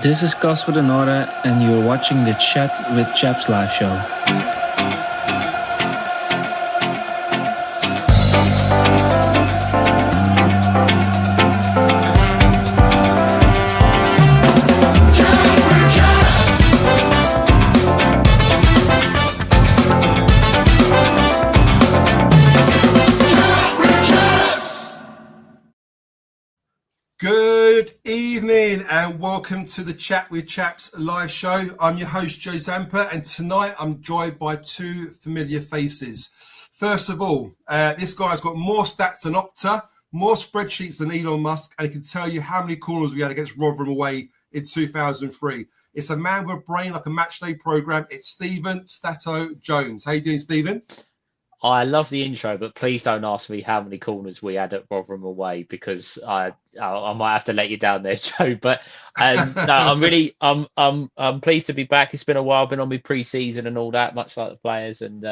This is Casper De Norre, and you're watching the Chat with Chaps live show. Good evening and welcome to the Chat with Chaps live show. I'm your host, Joe Zampa, and tonight I'm joined by two familiar faces. First of all, this guy's got more stats than Opta, more spreadsheets than Elon Musk, and he can tell you how many corners we had against Rotherham away in 2003. It's a man with a brain like a matchday program. It's Stephen Stato Jones. How you doing, Stephen? I love the intro, but please don't ask me how many corners we had at Rotherham away, because I might have to let you down there, Joe. But no, I'm pleased to be back. It's been a while. Been on my pre-season and all that, much like the players, and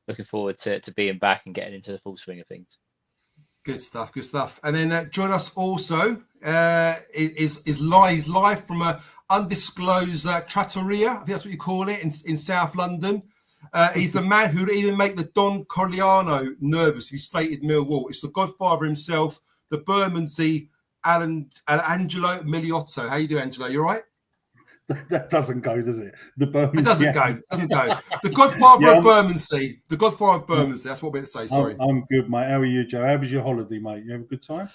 looking forward to being back and getting into the full swing of things. Good stuff, good stuff. And then join us also is live from a undisclosed trattoria, I think that's what you call it, in South London. He's the man who would even make the Don Corleone nervous if he slated Millwall. It's the godfather himself, the Bermondsey Angelo Miliotto. How you doing, Angelo? You all right? That doesn't go, does it? It doesn't go. The godfather of Bermondsey. The godfather of Bermondsey. That's what we're going to say. Sorry. I'm good, mate. How are you, Joe? How was your holiday, mate? You have a good time?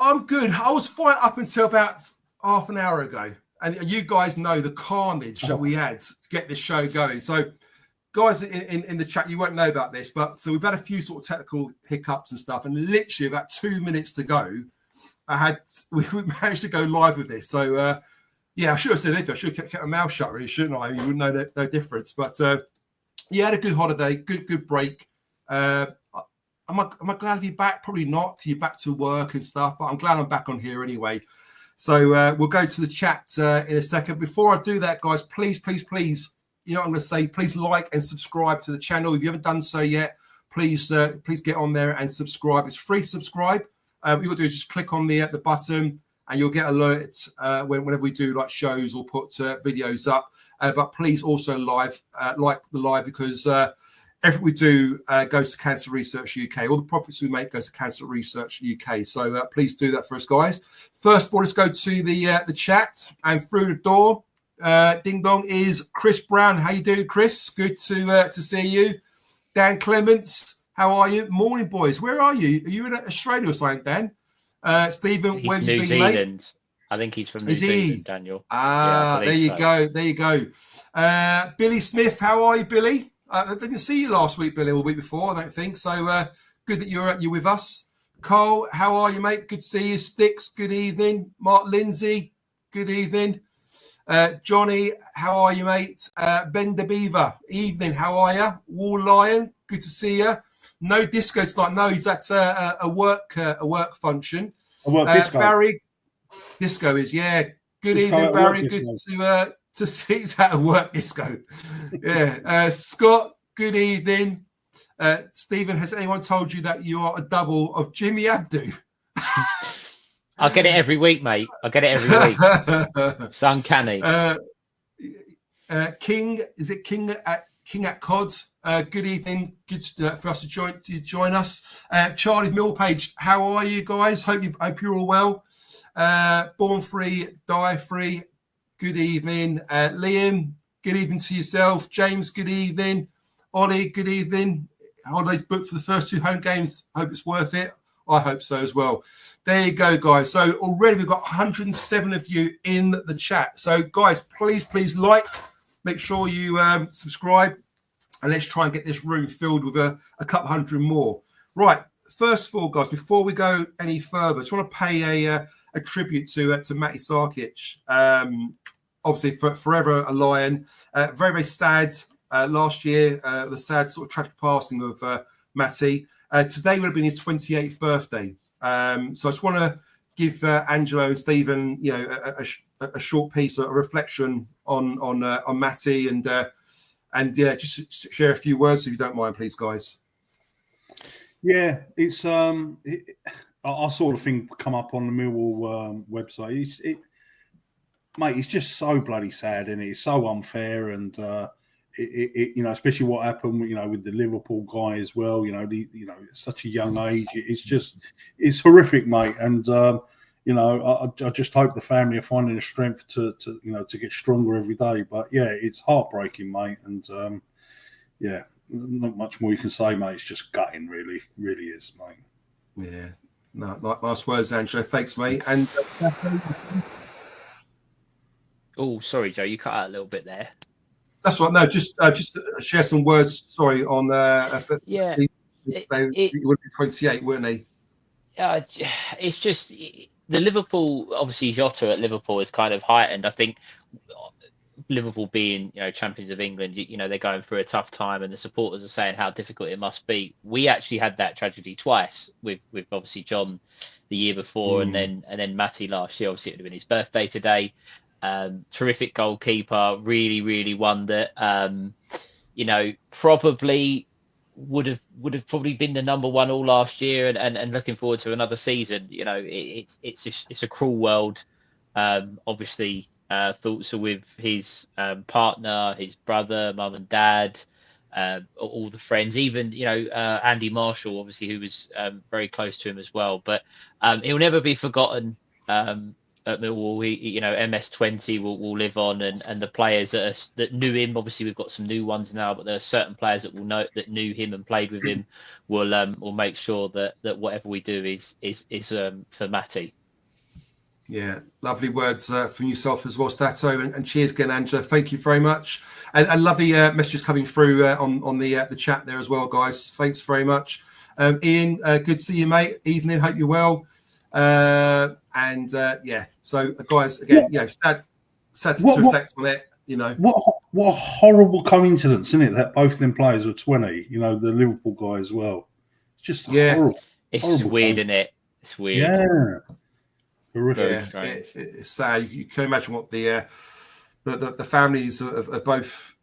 I'm good. I was fine up until about half an hour ago. And you guys know the carnage that we had to get this show going. So, guys in the chat, you won't know about this, but so we've had a few sort of technical hiccups and stuff, and literally about 2 minutes to go, we managed to go live with this. So I should have said anything. I should have kept my mouth shut, really, shouldn't I? You wouldn't know no difference. But had a good holiday, good break. Am I glad to be back? Probably not. You're back to work and stuff, but I'm glad I'm back on here anyway. So we'll go to the chat in a second. Before I do that, guys, please. You know what I'm going to say? Please like and subscribe to the channel. If you haven't done so yet, please get on there and subscribe. It's free to subscribe. What you've got to do is just click on the button and you'll get alerts whenever we do like shows or put videos up. But please also like the live, because everything we do goes to Cancer Research UK. All the profits we make goes to Cancer Research UK. So please do that for us, guys. First of all, let's go to the chat, and through the door. Ding dong is Chris Brown. How you doing, Chris? Good to see you. Dan Clements, how are you? Morning, boys. Where are you? Are you in Australia or something, Dan? Stephen, where have you been, Zealand. Mate? I think he's from New Zealand, Daniel. There you go. Billy Smith, how are you, Billy? I didn't see you last week, Billy, or the week before, I don't think. So good that you're with us. Cole, how are you, mate? Good to see you. Sticks, good evening. Mark Lindsay, good evening. Johnny, how are you, mate? Ben the Beaver, evening, how are you? Wall Lion, good to see you. No disco tonight. No, that's a work function. A work disco. Barry, disco is, yeah. Good evening, Barry. Good to see it's at a work disco. Yeah. Scott, good evening. Stephen, has anyone told you that you are a double of Jimmy Abdu? I get it every week, mate. I get it every week. It's uncanny. King, is it King at Cods? Good evening. Good for us to join us. Charlie's Millpage, how are you guys? Hope you're all well. Born free, die free. Good evening. Liam, good evening to yourself. James, good evening. Ollie, good evening. Holidays booked for the first two home games. Hope it's worth it. I hope so as well. There you go, guys. So already we've got 107 of you in the chat. So, guys, please like. Make sure you subscribe. And let's try and get this room filled with a couple hundred more. Right. First of all, guys, before we go any further, I just want to pay a tribute to Matija Sarkic. Obviously, forever a Lion. Very, very sad last year. The sad sort of tragic passing of Matty. Today would have been his 28th birthday. So I just want to give Angelo and Stephen, a short piece, a reflection on Matty, and just share a few words if you don't mind, please, guys. Yeah, it's I saw the thing come up on the Millwall website. mate, it's just so bloody sad, and it's so unfair, and especially what happened, with the Liverpool guy as well. At such a young age, it's horrific, mate. And I just hope the family are finding the strength to get stronger every day. But yeah, it's heartbreaking, mate. And not much more you can say, mate. It's just gutting, really, really is, mate. Yeah. No, nice words, Angelo. Thanks, mate. And oh, sorry, Joe, you cut out a little bit there. that's right. No, just share some words. Sorry, on Yeah, he would be 28, weren't he? It's just the Liverpool, obviously Jota at Liverpool is kind of heightened. I think Liverpool being, champions of England, they're going through a tough time, and the supporters are saying how difficult it must be. We actually had that tragedy twice with obviously John the year before, and then Matty last year. Obviously, it would have been his birthday today. Terrific goalkeeper, really, really one that probably would have probably been the number one all last year, and looking forward to another season. It's a cruel world. Obviously, thoughts are with his partner, his brother, mum and dad, all the friends, even Andy Marshall, obviously, who was very close to him as well. But he'll never be forgotten. At Millwall, MS20 will live on, and the players that knew him. Obviously, we've got some new ones now, but there are certain players that knew him and played with him. Will make sure that whatever we do is for Matty. Yeah, lovely words from yourself as well, Stato, and cheers again, Angela. Thank you very much, and lovely messages coming through on the chat there as well, guys. Thanks very much, Ian. Good to see you, mate. Evening, hope you're well. So guys, again, sad to reflect on it. What a horrible coincidence, isn't it? That both of them players were 20. The Liverpool guy as well. It's just horrible. It's horrible weird, isn't it? It's weird. Yeah. It's sad. You can imagine what the families of both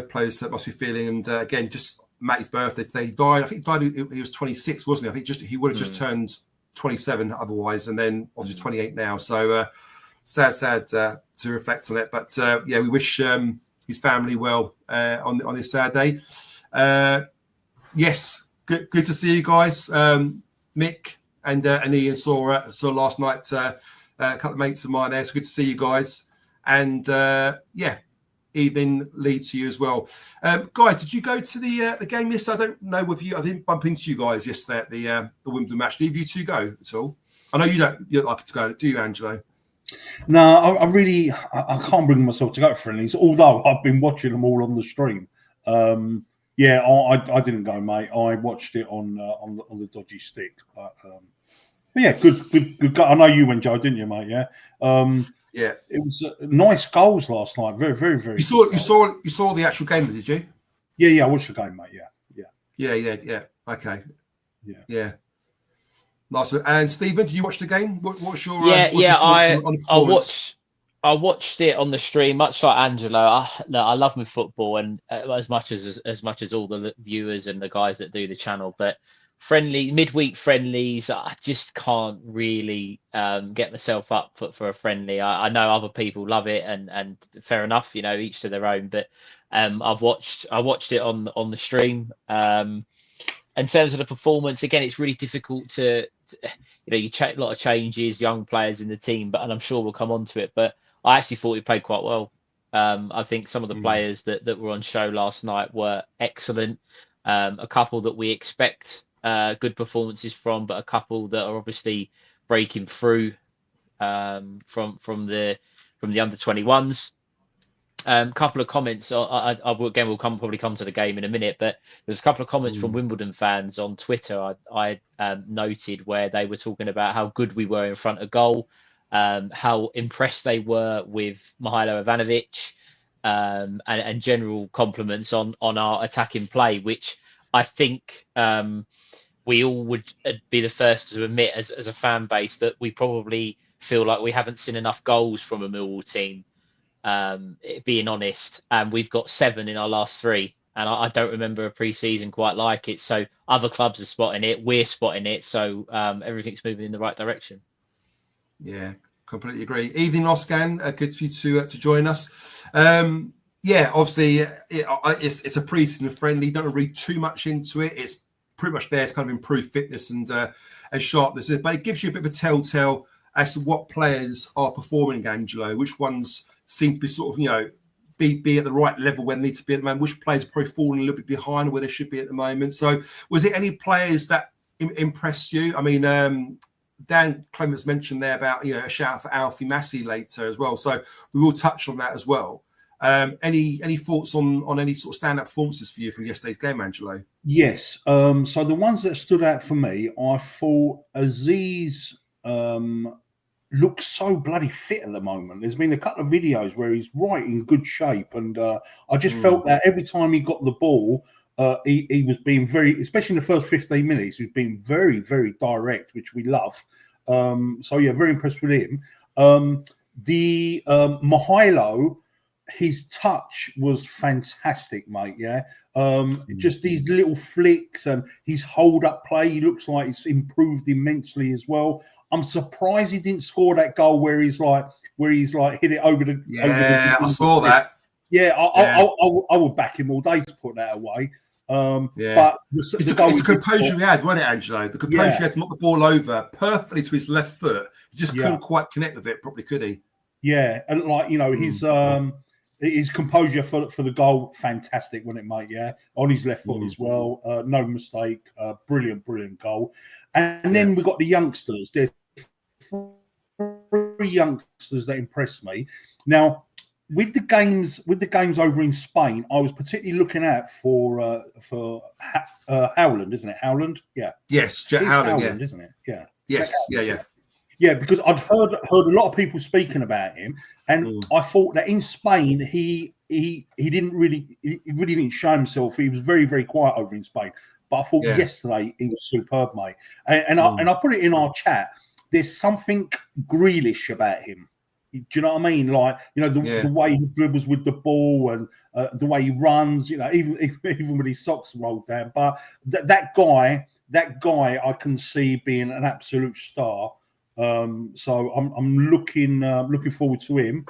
players must be feeling. And again, just Matty's birthday today. He died. I think he was 26, wasn't he? I think he would have just turned 27 otherwise, and then obviously 28 now. So sad to reflect on it. But we wish his family well on this sad day. Yes, good to see you guys, Mick and Ian saw last night. A couple of mates of mine there. It's good to see you guys. And evening lead to you as well. Guys, did you go to the game yesterday? I don't know whether I didn't bump into you guys yesterday at the Wimbledon match. Did you two go at all? I know you don't like to go, do you, Angelo? No, I can't bring myself to go to friendlies, although I've been watching them all on the stream. I didn't go, mate. I watched it on the dodgy stick. But good. I know you went, Joe, didn't you, mate? Yeah. Yeah, it was nice goals last night. Very, very, very. You saw the actual game, did you? Yeah. I watched the game, mate. Yeah. Okay. Yeah. Nice. And Stephen, did you watch the game? What's your I watched it on the stream, much like Angelo. I love my football, and as much as all the viewers and the guys that do the channel, but midweek friendlies, I just can't really get myself up for a friendly. I know other people love it, and fair enough, each to their own. But I watched it on the stream. In terms of the performance, again, it's really difficult to you check a lot of changes, young players in the team, and I'm sure we'll come on to it. But I actually thought he played quite well. I think some of the players that were on show last night were excellent. A couple that we expect good performances from, but a couple that are obviously breaking through from the under 21s. Couple of comments. We'll probably come to the game in a minute, but there's a couple of comments from Wimbledon fans on Twitter. I noted where they were talking about how good we were in front of goal, how impressed they were with Mihailo Ivanovic, and general compliments on our attacking play, which I think we all would be the first to admit as a fan base that we probably feel like we haven't seen enough goals from a Millwall team. Being honest, and we've got 7 in our last 3, and I don't remember a pre-season quite like it. So other clubs are spotting it, we're spotting it, so everything's moving in the right direction. Yeah, Completely agree. Evening, Oscan. Good for you to join us. Obviously, it's a pre-season friendly. Don't read too much into it. It's pretty much there to kind of improve fitness and sharpness. But it gives you a bit of a telltale as to what players are performing, Angelo. Which ones seem to be sort of, be at the right level where they need to be at the moment. Which players are probably falling a little bit behind where they should be at the moment. So, was it any players that impressed you? I mean, Dan Clements mentioned there about a shout out for Alfie Massey later as well. So we will touch on that as well. Any thoughts on any sort of standout performances for you from yesterday's game, Angelo? Yes. So the ones that stood out for me, I thought Aziz looks so bloody fit at the moment. There's been a couple of videos where he's right in good shape, and I just felt that every time he got the ball, he was being very, especially in the first 15 minutes, he was being very, very direct, which we love. Very impressed with him. Mihailo, his touch was fantastic, mate. Yeah. Just these little flicks and his hold-up play, he looks like he's improved immensely as well. I'm surprised he didn't score that goal where he's like hit it over the. Yeah, I saw that. Yeah, I would back him all day to put that away. But it's the composure he had, wasn't it, Angelo? The composure he had to knock the ball over perfectly to his left foot. He just couldn't quite connect with it properly, could he? Yeah, and his composure for the goal, fantastic, wasn't it, mate? Yeah, on his left foot as well, no mistake, brilliant goal. And then we got the youngsters. There's 3 youngsters that impressed me. Now, with the games over in Spain, I was particularly looking out for Howland, isn't it? Howland, yeah. Yes, Howland, isn't it? Yeah. Yes, yeah. Yeah, because I'd heard a lot of people speaking about him, and I thought that in Spain he really didn't show himself. He was very, very quiet over in Spain. But I thought yesterday he was superb, mate. And I put it in our chat. There's something Grealish about him. Do you know what I mean? Like, the way he dribbles with the ball and the way he runs. Even with his socks rolled down. But that guy, I can see being an absolute star. So I'm looking forward to him.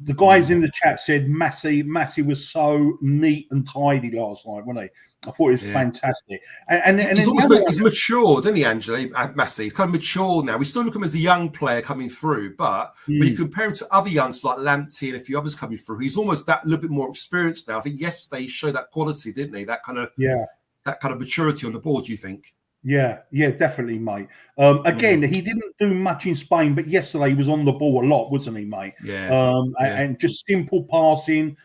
The guys in the chat said Massey was so neat and tidy last night, wasn't he? I thought it was fantastic. And he's matured, isn't he, Angelo? Massey, he's kind of mature now. We still look at him as a young player coming through, but when you compare him to other youngsters like Lamptey and a few others coming through, he's almost that little bit more experienced now. I think yesterday he showed that quality, didn't he? That kind of maturity on the board. Do you think? Yeah, definitely, mate. Again, he didn't do much in Spain, but yesterday he was on the ball a lot, wasn't he, mate? And just simple passing,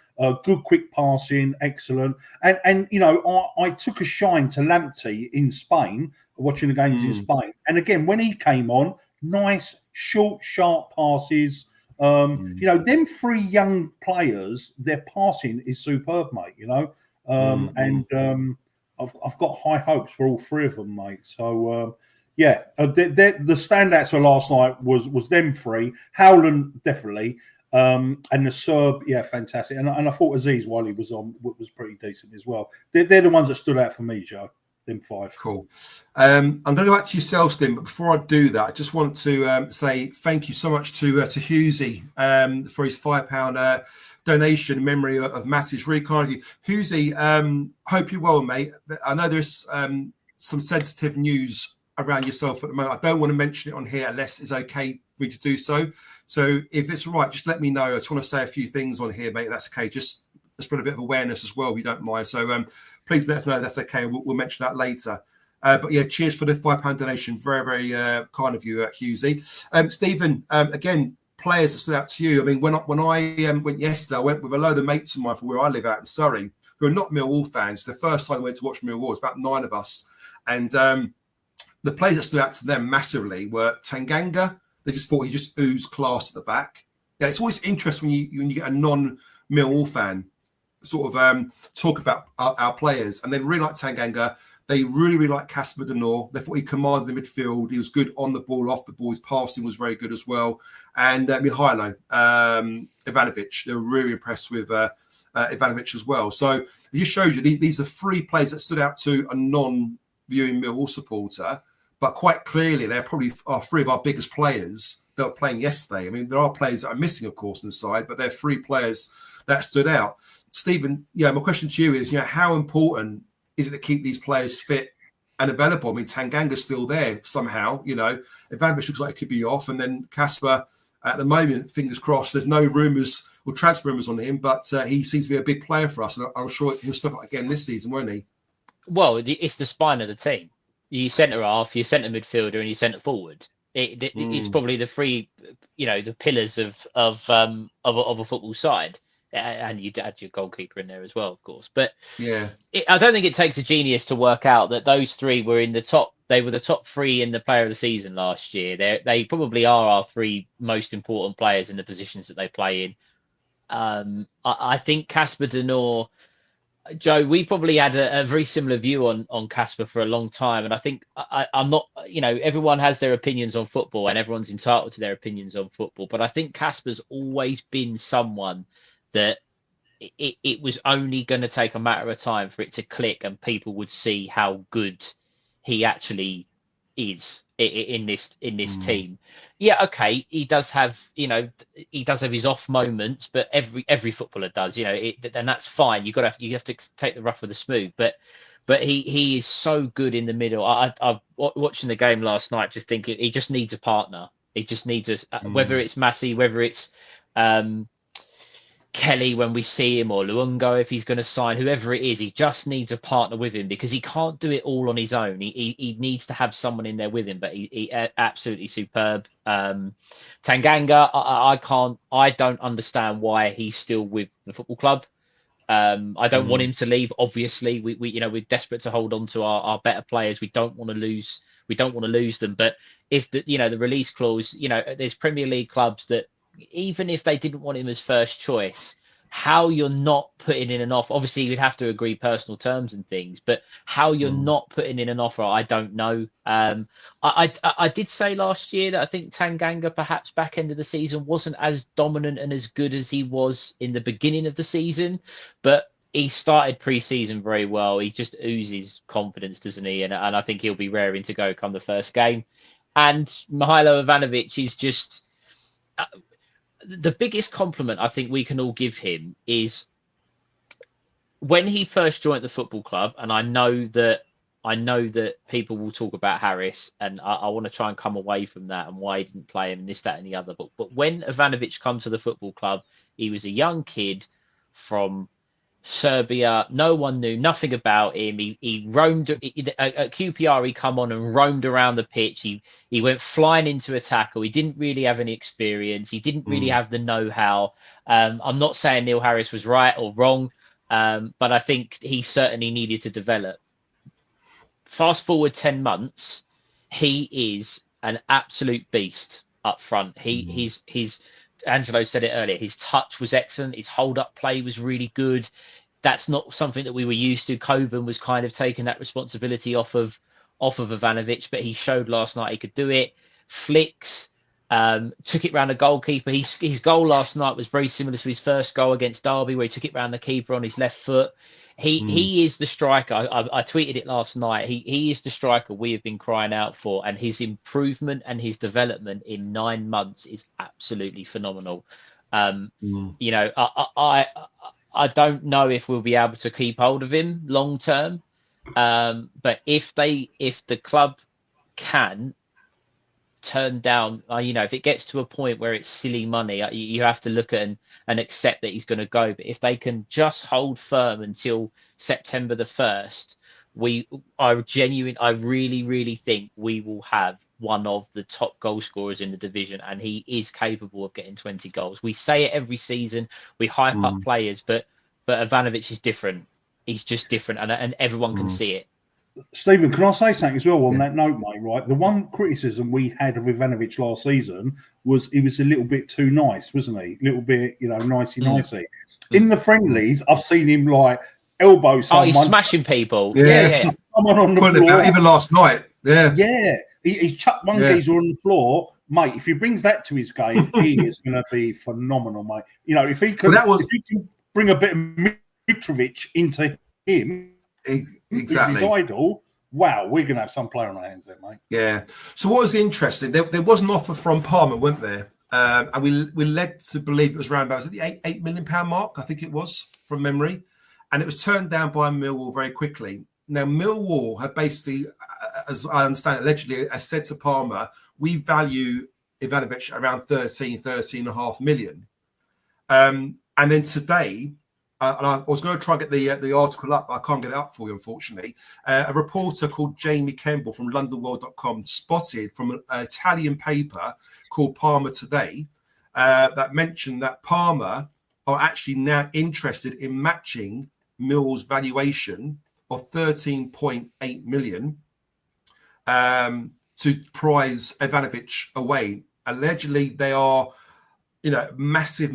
good quick passing, excellent. And I took a shine to Lamptey in Spain, watching the games in Spain. And again, when he came on, nice, short, sharp passes. Them 3 young players, their passing is superb, mate. I've got high hopes for all 3 of them, mate. So, the standouts for last night was them 3. Howland, definitely. And the Serb, fantastic. And I thought Aziz, while he was on, was pretty decent as well. They're the ones that stood out for me, Joe. Them 5. Cool. I'm going to go back to yourself, Stim, but before I do that, I just want to say thank you so much to Husey for his £5 donation in memory of Matt's. Really kind of you. Husey, hope you're well, mate. I know there's some sensitive news around yourself at the moment. I don't want to mention it on here unless it's okay for me to do so. So if it's all right, just let me know. I just want to say a few things on here, mate. That's okay. Just spread a bit of awareness as well, if you don't mind. So please let us know that's okay. We'll mention that later. But cheers for the £5 donation. Very, very kind of you, Husey. Stephen, again, players that stood out to you. I mean, when I went yesterday, I went with a load of mates of mine from where I live out in Surrey, who are not Millwall fans. The first time I went to watch Millwall, it was about 9 of us. And the players that stood out to them massively were Tanganga. They just thought he just oozed class at the back. Yeah, it's always interesting when you get a non-Millwall fan sort of talk about our players. And they really like Tanganga. They really, really like Casper De Norre. They thought he commanded the midfield. He was good on the ball, off the ball. His passing was very good as well. And Mihailo, Ivanovic, they were really impressed with Ivanovic as well. So it just shows you these are 3 players that stood out to a non-viewing Millwall supporter. but quite clearly they're probably three of our biggest players that were playing yesterday. I mean, there are players that are missing, of course, inside, but they're three players that stood out. Stephen, my question to you is, how important is it to keep these players fit and available? I mean, Tanganga's still there somehow, Ivanovic looks like it could be off, and then Casper, at the moment, fingers crossed, there's no rumours or transfer rumours on him, but he seems to be a big player for us, and I'm sure he'll step up again this season, won't he? Well, it's the spine of the team. You centre half, you centre midfielder, and you centre forward. It's probably the three, the pillars of a football side, and you add your goalkeeper in there as well, of course. But yeah, I don't think it takes a genius to work out that those three were in the top. They were the top three in the Player of the Season last year. They probably are our three most important players in the positions that they play in. I think Casper De Norre. Joe, we probably had a very similar view on Casper for a long time. And I think I'm not, everyone has their opinions on football and everyone's entitled to their opinions on football. But I think Casper's always been someone that it was only going to take a matter of time for it to click and people would see how good he actually is in this team. Yeah, okay, he does have his off moments, but every footballer does, and that's fine. You have to take the rough with the smooth, but he is so good in the middle. I watching the game last night, just thinking he just needs a partner. He just needs whether it's Massey, whether it's Kelly when we see him, or Luongo if he's going to sign, whoever it is, he just needs a partner with him because he can't do it all on his own. He needs to have someone in there with him, but he absolutely superb. Tanganga, I don't understand why he's still with the football club. I don't want him to leave. Obviously, we're desperate to hold on to our better players. We don't want to lose them. But if the release clause, there's Premier League clubs that, even if they didn't want him as first choice, how you're not putting in an offer, obviously you'd have to agree personal terms and things, but how you're not putting in an offer, I don't know. I did say last year that I think Tanganga perhaps back end of the season wasn't as dominant and as good as he was in the beginning of the season, but he started pre-season very well. He just oozes confidence, doesn't he? And I think he'll be raring to go come the first game. And Mihailo Ivanovic is just... the biggest compliment I think we can all give him is when he first joined the football club, and I know that people will talk about Harris, and I want to try and come away from that and why he didn't play him and this, that, and the other. But when Ivanovic comes to the football club, he was a young kid from Serbia. No one knew nothing about him. He roamed at QPR. He come on and roamed around the pitch. He went flying into a tackle. He didn't really have any experience. He didn't really have the know-how. I'm not saying Neil Harris was right or wrong, but I think he certainly needed to develop. Fast forward 10 months, he is an absolute beast up front. He's Angelo said it earlier. His touch was excellent. His hold-up play was really good. That's not something that we were used to. Coburn was kind of taking that responsibility off of Ivanovic, but he showed last night he could do it. Flicks, took it round the goalkeeper. His goal last night was very similar to his first goal against Derby, where he took it round the keeper on his left foot. He is the striker. I tweeted it last night. He is the striker we have been crying out for, and his improvement and his development in 9 months is absolutely phenomenal. I don't know if we'll be able to keep hold of him long term, but if the club can turn down, if it gets to a point where it's silly money, you have to look at and accept that he's going to go. But if they can just hold firm until September the 1st, I really, really think we will have one of the top goal scorers in the division, and he is capable of getting 20 goals. We say it every season. We hype up players, but Ivanovic is different. He's just different, and everyone can see it. Stephen, can I say something as well on that note, mate? Right, the one criticism we had of Ivanovic last season was he was a little bit too nice, wasn't he? A little bit, nicey. In the friendlies, I've seen him like elbow someone. Oh, he's smashing people. Yeah. Someone on the floor. Even last night. Yeah. He's chucked one geezer on the floor, mate. If he brings that to his game, he is going to be phenomenal, mate. If he can, if he can bring a bit of Mitrovic into him. Exactly. His idol, wow, we're going to have some player on our hands there, mate. Yeah. So what was interesting, there was an offer from Parma, weren't there? And we led to believe it was around about, was it the £8 million mark? I think it was, from memory. And it was turned down by Millwall very quickly. Now, Millwall have basically, as I understand, allegedly has said to Parma, we value Ivanovic around 13.5 million. And then today, and I was going to try and get the article up, but I can't get it up for you, unfortunately. A reporter called Jamie Kemble from LondonWorld.com spotted from an Italian paper called Parma Today that mentioned that Parma are actually now interested in matching Mill's valuation of 13.8 million to prize Ivanovic away. Allegedly, they are, massive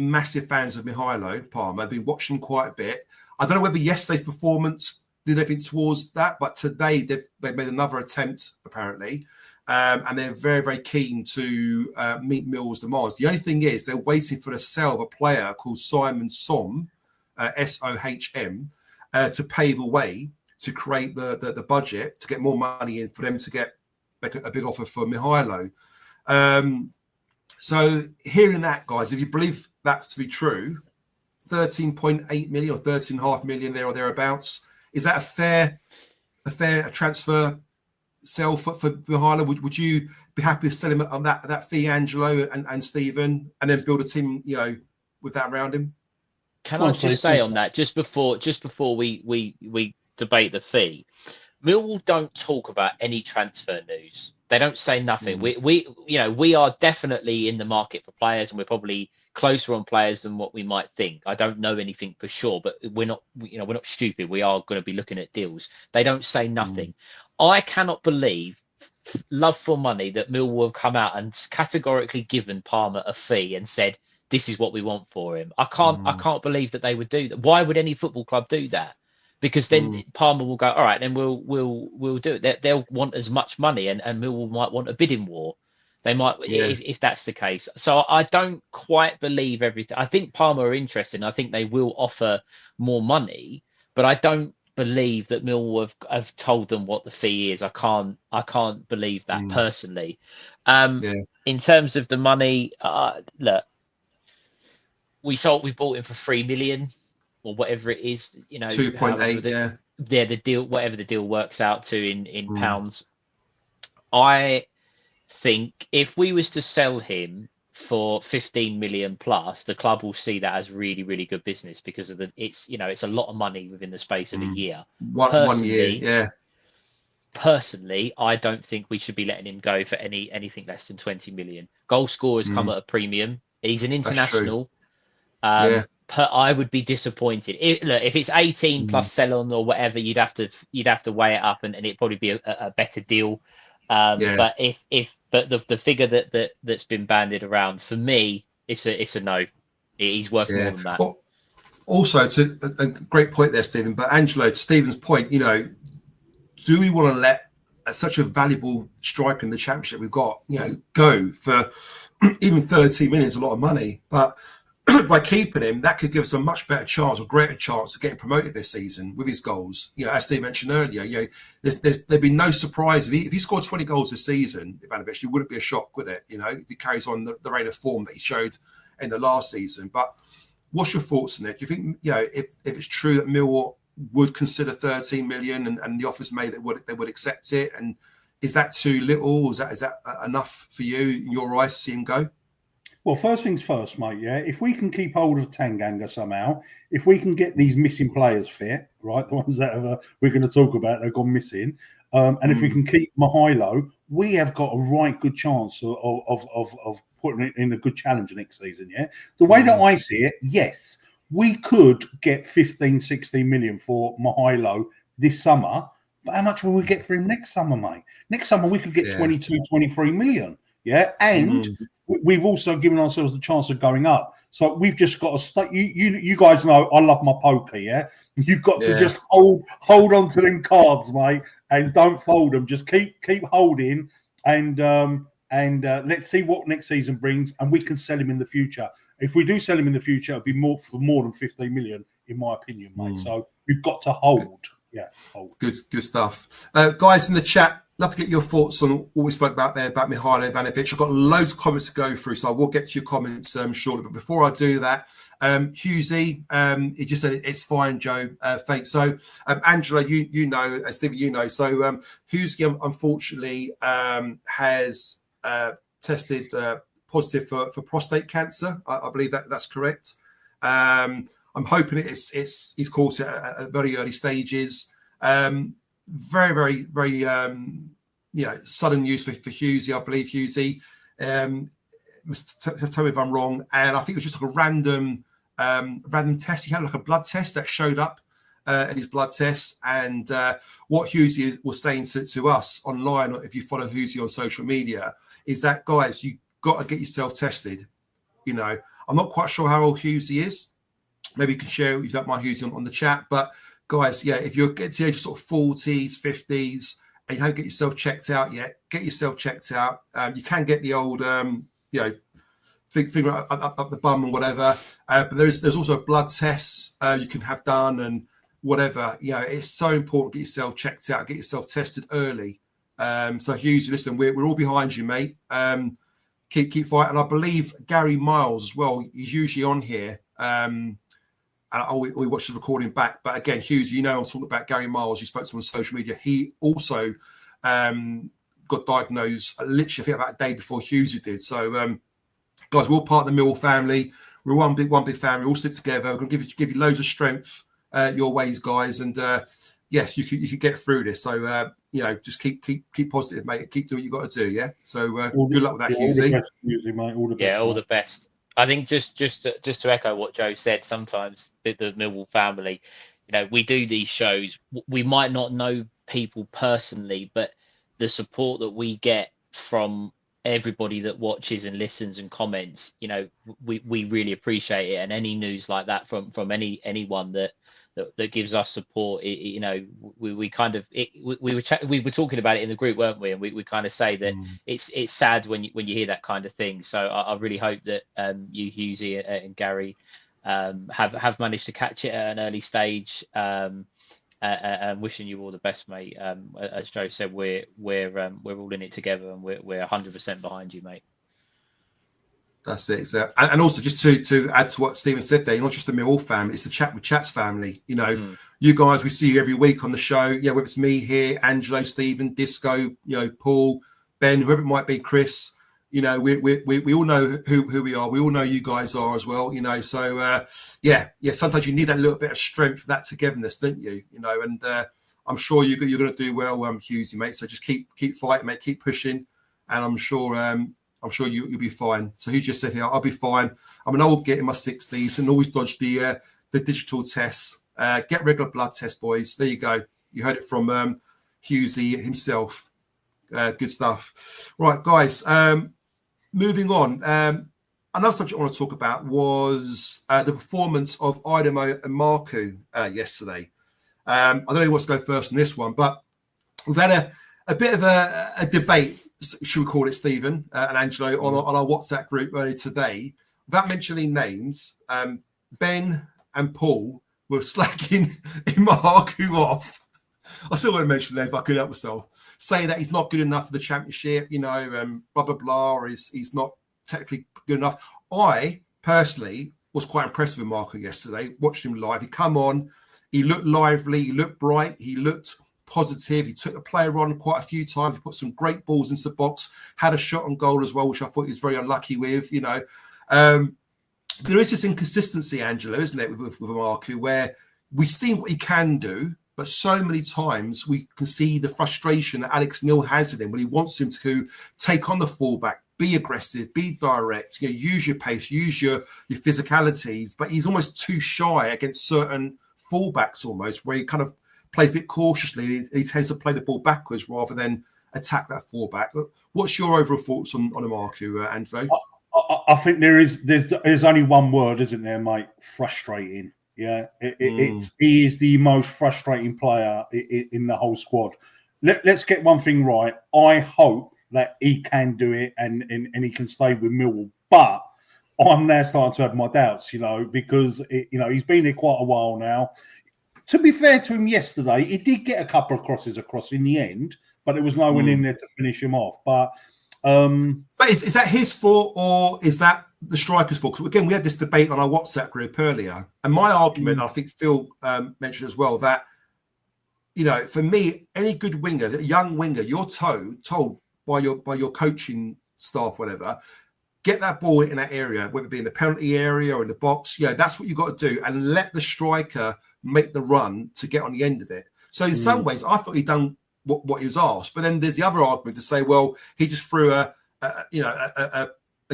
fans of Mihailo Parma. I've been watching quite a bit. I don't know whether yesterday's performance did anything towards that, but today they've made another attempt, apparently. And they're very, very keen to meet Mill's demands. The only thing is they're waiting for the sale of a player called Simon Sohm, Sohm, to pave a way to create the budget to get more money in for them to make a big offer for Mihailo. So hearing that, guys, if you believe that's to be true, 13.8 million or 13.5 million there or thereabouts, is that a fair transfer sell for Mihailo? Would you be happy to sell him on that fee, Angelo and Stephen, and then build a team, with that around him? Can I just say on that, just before we debate the fee, Millwall don't talk about any transfer news. They don't say nothing. We are definitely in the market for players, and we're probably closer on players than what we might think. I don't know anything for sure, but we're not stupid. We are going to be looking at deals. They don't say nothing. I cannot believe, love for money, that Millwall have come out and categorically given Parma a fee and said, this is what we want for him. I can't believe that they would do that. Why would any football club do that? Because then Parma will go, all right, then we'll do it. They'll want as much money, and Millwall might want a bidding war. They might, if that's the case. So I don't quite believe everything. I think Parma are interested. I think they will offer more money, but I don't believe that Millwall have told them what the fee is. I can't believe that personally. In terms of the money, look, we bought him for 3 million. Or whatever it is, 2.8, the deal, whatever the deal works out to in pounds. I think if we was to sell him for 15 million plus, the club will see that as really, really good business because of it's a lot of money within the space of a year. One year. Personally, I don't think we should be letting him go for anything less than 20 million. Goal scorers come at a premium. He's an international. I would be disappointed. If it's 18 plus sell-on or whatever, you'd have to weigh it up, and it'd probably be a better deal. But the figure that's been bandied around, for me, it's a no. He's worth more than that. Well, also, to a great point there, Stephen. But Angelo, to Stephen's point, do we want to let such a valuable striker in the championship we've got, go for even 13 million is a lot of money, but by keeping him, that could give us a much better chance or greater chance of getting promoted this season with his goals. As Steve mentioned earlier, there'd be no surprise if he scored 20 goals this season. Ivanovic, it wouldn't be a shock, would it? If he carries on the rate of form that he showed in the last season. But what's your thoughts on it? Do you think, if it's true that Millwall would consider 13 million and the offers made, they would accept it? And is that too little? Is that enough for you in your eyes to see him go? Well, first things first, mate, if we can keep hold of Tanganga somehow, if we can get these missing players fit, right, the ones that we're going to talk about, they've gone missing, and if we can keep Mihailo, we have got a right good chance of putting it in a good challenge next season, The way that I see it, yes, we could get 15, 16 million for Mihailo this summer, but how much will we get for him next summer, mate? Next summer, we could get 22, 23 million, and... We've also given ourselves the chance of going up. So we've just got to stay. You guys know I love my poker, You've got to just hold on to them cards, mate, and don't fold them. Just keep holding, and let's see what next season brings, and we can sell him in the future. If we do sell him in the future, it'll be more than 15 million, in my opinion, mate. So we've got to hold. Yeah. Good stuff. Guys in the chat, love to get your thoughts on what we spoke about there about Mihailo Ivanovic. I've got loads of comments to go through, so I will get to your comments shortly. But before I do that, Hughesy, he just said it's fine, Joe. Thanks. So, Angela, you know, Stephen, you know. So, Hughesy, unfortunately, has tested positive for prostate cancer. I believe that's correct. I'm hoping he's caught it at very early stages. Very, very, very, sudden news for Hughesy. I believe Hughesy. Tell me if I'm wrong. And I think it was just like a random test. He had like a blood test that showed up at his blood test. And what Hughesy was saying to us online, or if you follow Hughesy on social media, is that, guys, you got to get yourself tested. You know, I'm not quite sure how old Hughesy is. Maybe you can share it if you don't mind, Hughesy, on the chat. But guys, yeah, if you're getting to the age of sort of 40s, 50s, and you haven't get yourself checked out yet, get yourself checked out. You can get the old, finger up the bum and whatever. But there's also blood tests you can have done and whatever. You know, it's so important to get yourself checked out, get yourself tested early. So Hughesy, listen, we're all behind you, mate. Keep fighting. And I believe Gary Miles as well. He's usually on here. We watched the recording back. But again, Hughesy, you know, I'm talking about Gary Miles. You spoke to him on social media. He also got diagnosed literally, I think, about a day before Hughesy did. So, guys, we're all part of the Millwall family. We're one big family. We all sit together. We're going to give you loads of strength your ways, guys. And yes, you can get through this. So, just keep positive, mate. Keep doing what you got to do. Yeah. So good luck with that, Hughesy. All the best, Hughesy, mate. All the best. Yeah, all the best. I think just to echo what Joe said, sometimes with the Millwall family, we do these shows. We might not know people personally, but the support that we get from everybody that watches and listens and comments, we really appreciate it. And any news like that from anyone that gives us support, we were talking about it in the group, weren't we? And we kind of say that it's sad when you hear that kind of thing. So I really hope that you, Hughesy, and Gary have managed to catch it at an early stage. And wishing you all the best, mate. As Joe said, we're all in it together, and we're 100% behind you, mate. That's it. So, and also just to add to what Stephen said there, you're not just the Millwall family, it's the Chat with Chats family. You guys, we see you every week on the show. Yeah, whether it's me here, Angelo, Stephen, Disco, Paul, Ben, whoever it might be, Chris. We all know who we are. We all know you guys are as well. So sometimes you need that little bit of strength, that togetherness, don't you? And I'm sure you're going to do well, Hughesy, mate. So just keep fighting, mate. Keep pushing, and I'm sure you'll be fine. So he just said here, I'll be fine. I'm an old git in my 60s and always dodge the digital tests. Get regular blood tests, boys. There you go. You heard it from Hughesy himself. Good stuff. Right, guys. Moving on. Another subject I want to talk about was the performance of Emakhu yesterday. I don't know who wants to go first on this one, but we've had a bit of a debate, should we call it, Stephen and Angelo, on our WhatsApp group earlier today. Without mentioning names, Ben and Paul were slacking Emakhu off. I still want to mention names, but I couldn't help myself. Saying that he's not good enough for the championship, blah, blah, blah, or he's not technically good enough. I, personally, was quite impressed with Emakhu yesterday, watched him live. He come on, he looked lively, he looked bright, he looked positive. He took the player on quite a few times. He put some great balls into the box, had a shot on goal as well, which I thought he was very unlucky with, There is this inconsistency, Angelo, isn't it, with Emakhu, where we've seen what he can do, but so many times we can see the frustration that Alex Neil has in him when he wants him to take on the fullback, be aggressive, be direct, use your pace, use your physicalities, but he's almost too shy against certain fullbacks almost, where he kind of plays a bit cautiously. He tends to play the ball backwards rather than attack that fullback. What's your overall thoughts on Emakhu, Angelo? I think there's only one word, isn't there, mate? Frustrating. Yeah, he is the most frustrating player in the whole squad. Let's get one thing right. I hope that he can do it and he can stay with Millwall. But I'm now starting to have my doubts, because he's been here quite a while now. To be fair to him yesterday, he did get a couple of crosses across in the end, but there was no one in there to finish him off. But is that his fault or is that the striker's fault? Because again, we had this debate on our WhatsApp group earlier, and my argument, I think Phil mentioned as well, that for me, any good winger, a young winger, you're told by your coaching staff, whatever, get that ball in that area, whether it be in the penalty area or in the box. That's what you got to do, and let the striker make the run to get on the end of it. So in some ways, I thought he'd done what he was asked. But then there's the other argument to say, well, he just threw a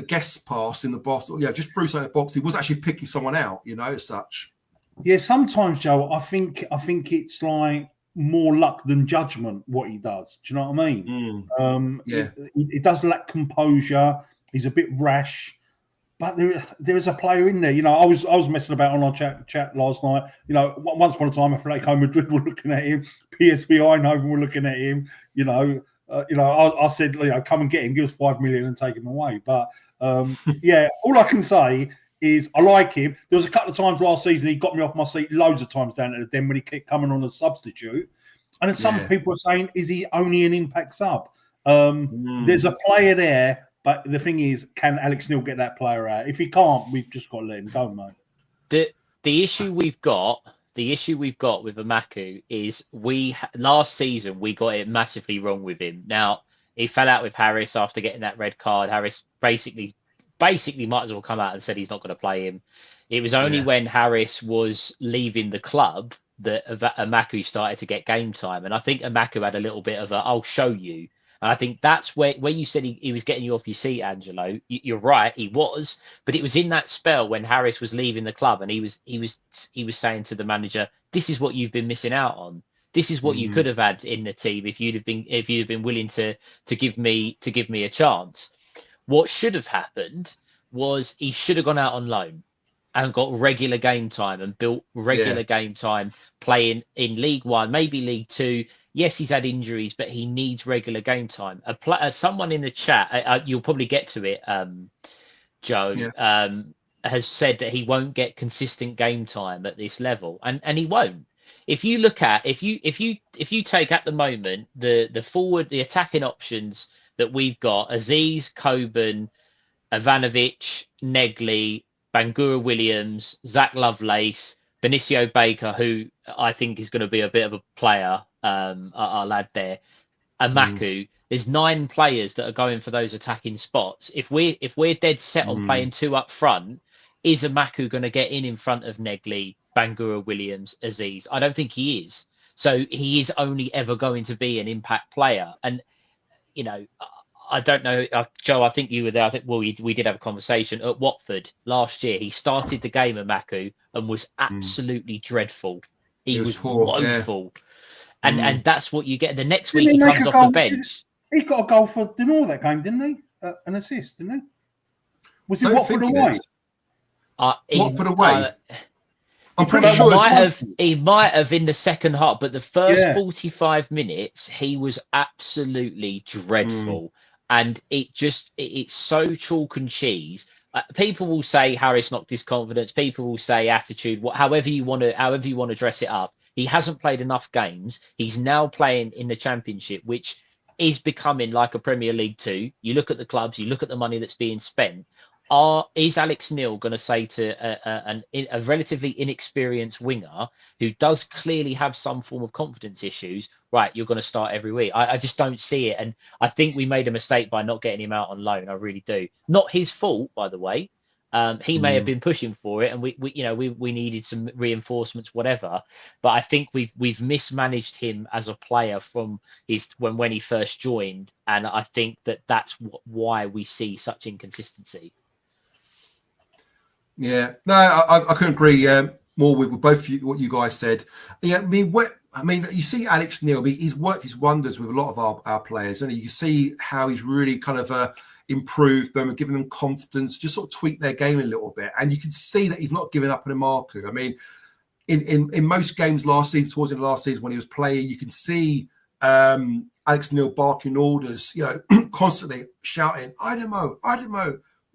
guest pass in the box, or just threw something in the box. He was actually picking someone out, as such. Yeah, sometimes, Joe, I think it's like more luck than judgment what he does. Do you know what I mean? He does lack composure. He's a bit rash, but there is a player in there. I was messing about on our chat last night. Once upon a time, Atletico Madrid were looking at him. PSV Eindhoven were looking at him. I said, come and get him, give us 5 million and take him away. But all I can say is I like him. There was a couple of times last season he got me off my seat loads of times down at the Den when he kept coming on as substitute. And then some people are saying, is he only an impact sub? There's a player there. But the thing is, can Alex Neil get that player out? If he can't, we've just got to let him go, mate. The issue we've got with Emakhu is last season we got it massively wrong with him. Now he fell out with Harris after getting that red card. Harris basically might as well come out and said he's not going to play him. It was only when Harris was leaving the club that Emakhu started to get game time, and I think Emakhu had a little bit of I'll show you. And I think that's where you said he was getting you off your seat, Angelo. You're right, he was, but it was in that spell when Harris was leaving the club, and he was saying to the manager, "This is what you've been missing out on. This is what you could have had in the team if you'd have been willing to give me a chance." What should have happened was he should have gone out on loan and got regular game time and built regular game time playing in League One, maybe League Two. Yes, he's had injuries, but he needs regular game time. Someone in the chat, you'll probably get to it, Joe, has said that he won't get consistent game time at this level, and he won't. If you look at if you take at the moment the attacking options that we've got: Aziz, Coburn, Ivanovic, Negley, Bangura Williams, Zach Lovelace, Benicio Baker, who I think is going to be a bit of a player. Our lad there, Emakhu. There's 9 players that are going for those attacking spots. If we're dead set on playing 2 up front, is Emakhu going to get in front of Negley, Bangura Williams, Aziz? I don't think he is. So he is only ever going to be an impact player. And I don't know, Joe. I think you were there. I think we did have a conversation at Watford last year. He started the game, Emakhu, and was absolutely dreadful. He was woeful. And that's what you get. The next week he comes off the bench. He got a goal for De Norre that game, didn't he? An assist, didn't he? Was it Watford away? Watford away? I'm pretty sure he might have in the second half, but the first 45 minutes he was absolutely dreadful. And it's so chalk and cheese. People will say Harris knocked his confidence. People will say attitude. However you want to dress it up. He hasn't played enough games. He's now playing in the Championship, which is becoming like a Premier League 2. You look at the clubs, you look at the money that's being spent. Is Alex Neil going to say to a relatively inexperienced winger who does clearly have some form of confidence issues, right, you're going to start every week? I just don't see it. And I think we made a mistake by not getting him out on loan. I really do. Not his fault, by the way. He may have been pushing for it, and we needed some reinforcements, whatever. But I think we've mismanaged him as a player from when he first joined, and I think that's why we see such inconsistency. Yeah, no, I couldn't agree more with both what you guys said. Yeah, I mean, you see Alex Neil. He's worked his wonders with a lot of our players, and you can see how he's really kind of improved them and given them confidence, just sort of tweak their game a little bit. And you can see that he's not giving up on Emakhu. I mean, in most games towards the end of last season when he was playing, you can see Alex Neil barking orders, constantly shouting, Idemo,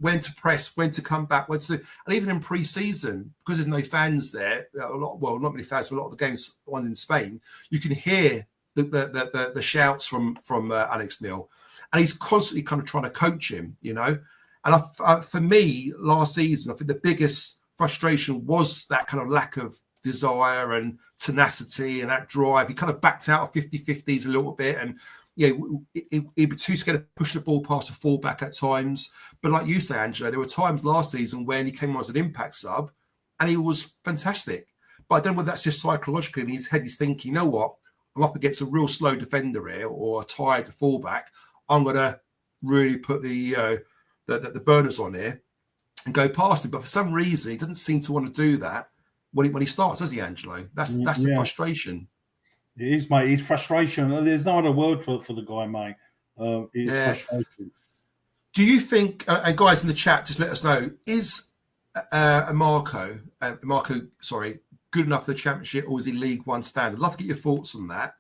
when to press, when to come back, and even in pre-season, because there's no fans there, not many fans for a lot of the games, ones in Spain, you can hear the shouts from Alex Neil, and he's constantly kind of trying to coach him, And for me, last season, I think the biggest frustration was that kind of lack of desire and tenacity and that drive. He kind of backed out of 50-50s a little bit, and he'd be too scared to push the ball past the fullback at times. But like you say, Angelo, there were times last season when he came on as an impact sub and he was fantastic. But I don't know whether that's just psychologically in his head. He's thinking, you know what, I'm up against a real slow defender here or a tired fullback. I'm going to really put the burners on here and go past him. But for some reason, he doesn't seem to want to do that when he starts, does he, Angelo? That's the frustration. It is, mate. It's frustration. There's no other word for the guy, mate. It's frustration. Do you think, and guys in the chat, just let us know, is Emakhu, good enough for the Championship, or is he League One standard? I'd love to get your thoughts on that.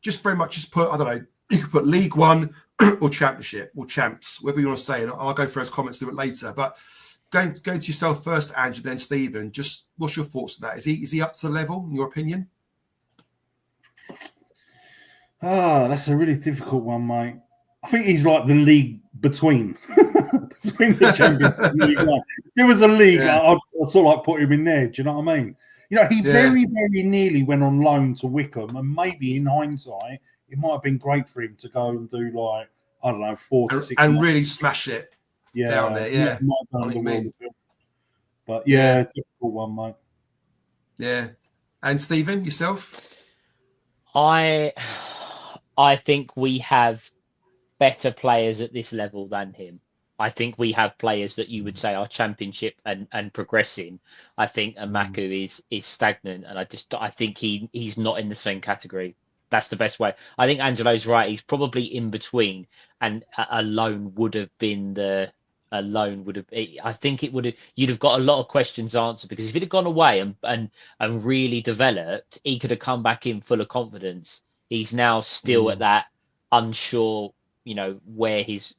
Just very much just put, I don't know, you could put League One or Championship or Champs, whatever you want to say, and I'll go through those comments a bit later. But going to yourself first, Andrew, then Stephen, just what's your thoughts on that? Is he up to the level, in your opinion? That's a really difficult one, mate. I think he's like the league between the Champions and League One. If there was a league, I'd sort of like put him in there. Do you know what I mean? He very, very nearly went on loan to Wickham, and maybe in hindsight, it might have been great for him to go and do 4 to 6 and really smash it down there. Yeah, but difficult one, mate. Yeah, and Stephen, yourself? I think we have better players at this level than him. I think we have players that you would say are Championship and progressing. I think Emakhu is stagnant, and I think he's not in the same category. That's the best way. I think Angelo's right. He's probably in between, and a loan would have been I think it would have. You'd have got a lot of questions answered, because if he'd have gone away and really developed, he could have come back in full of confidence. He's now still at that unsure, where his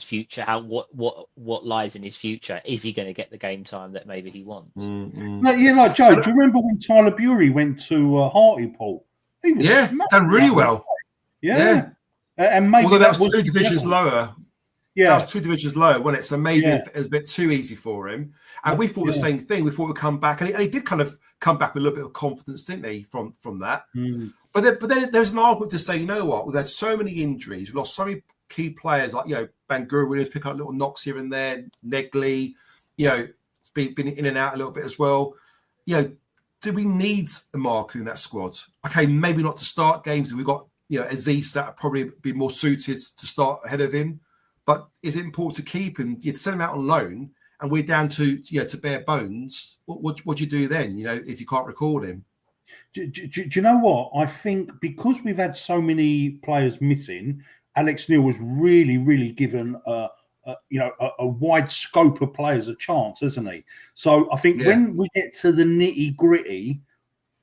future, what lies in his future. Is he going to get the game time that maybe he wants? Like Joe, do you remember when Tyler Bury went to Hartlepool? He was done really well. Yeah. And maybe although that was 2 divisions lower. Yeah, that was 2 divisions lower, wasn't it? So maybe it was a bit too easy for him. And we thought the same thing. We thought he'd come back, and he did kind of come back with a little bit of confidence, didn't he? From that. But then there's an argument to say, you know what? We've had so many injuries. We've lost so many key players, like Bangura Williams pick up little knocks here and there. Negley, it's been in and out a little bit as well. Do we need Emakhu in that squad? Okay, maybe not to start games. We've got Aziz that would probably be more suited to start ahead of him. But is it important to keep him? You send him out on loan, and we're down to bare bones. What do you do then? If you can't record him. Do you know what? I think because we've had so many players missing, Alex Neil was really, really given a wide scope of players a chance, hasn't he? So I think when we get to the nitty gritty,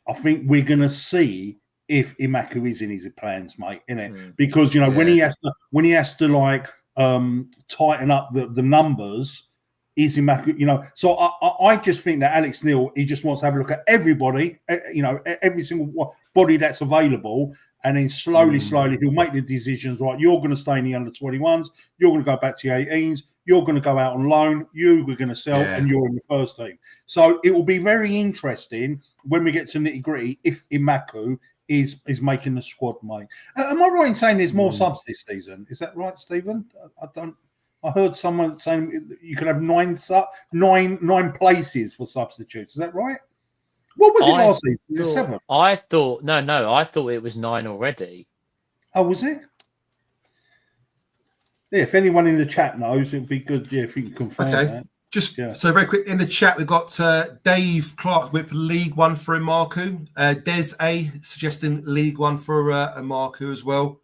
I think we're going to see if Emakhu is in his plans, mate. Innit? Because when he has to tighten up the numbers, is Emakhu, so I just think that Alex Neil, he just wants to have a look at everybody, every single body that's available, and then slowly he'll make the decisions. Right, you're going to stay in the under-21s, you're going to go back to the 18s, you're going to go out on loan, you're going to sell, and you're in the first team. So it will be very interesting when we get to nitty-gritty if Emakhu is making the squad, mate. Am I right in saying there's more subs this season? Is that right, Stephen? I heard someone saying you could have 9 places for substitutes. Is that right? What was it last season? Was it 7? I thought I thought it was 9 already. Oh, was it? Yeah, if anyone in the chat knows, it'd be good if you can confirm that. Just so very quick in the chat, we've got Dave Clark with League One for Emakhu. Des A suggesting League One for Emakhu as well.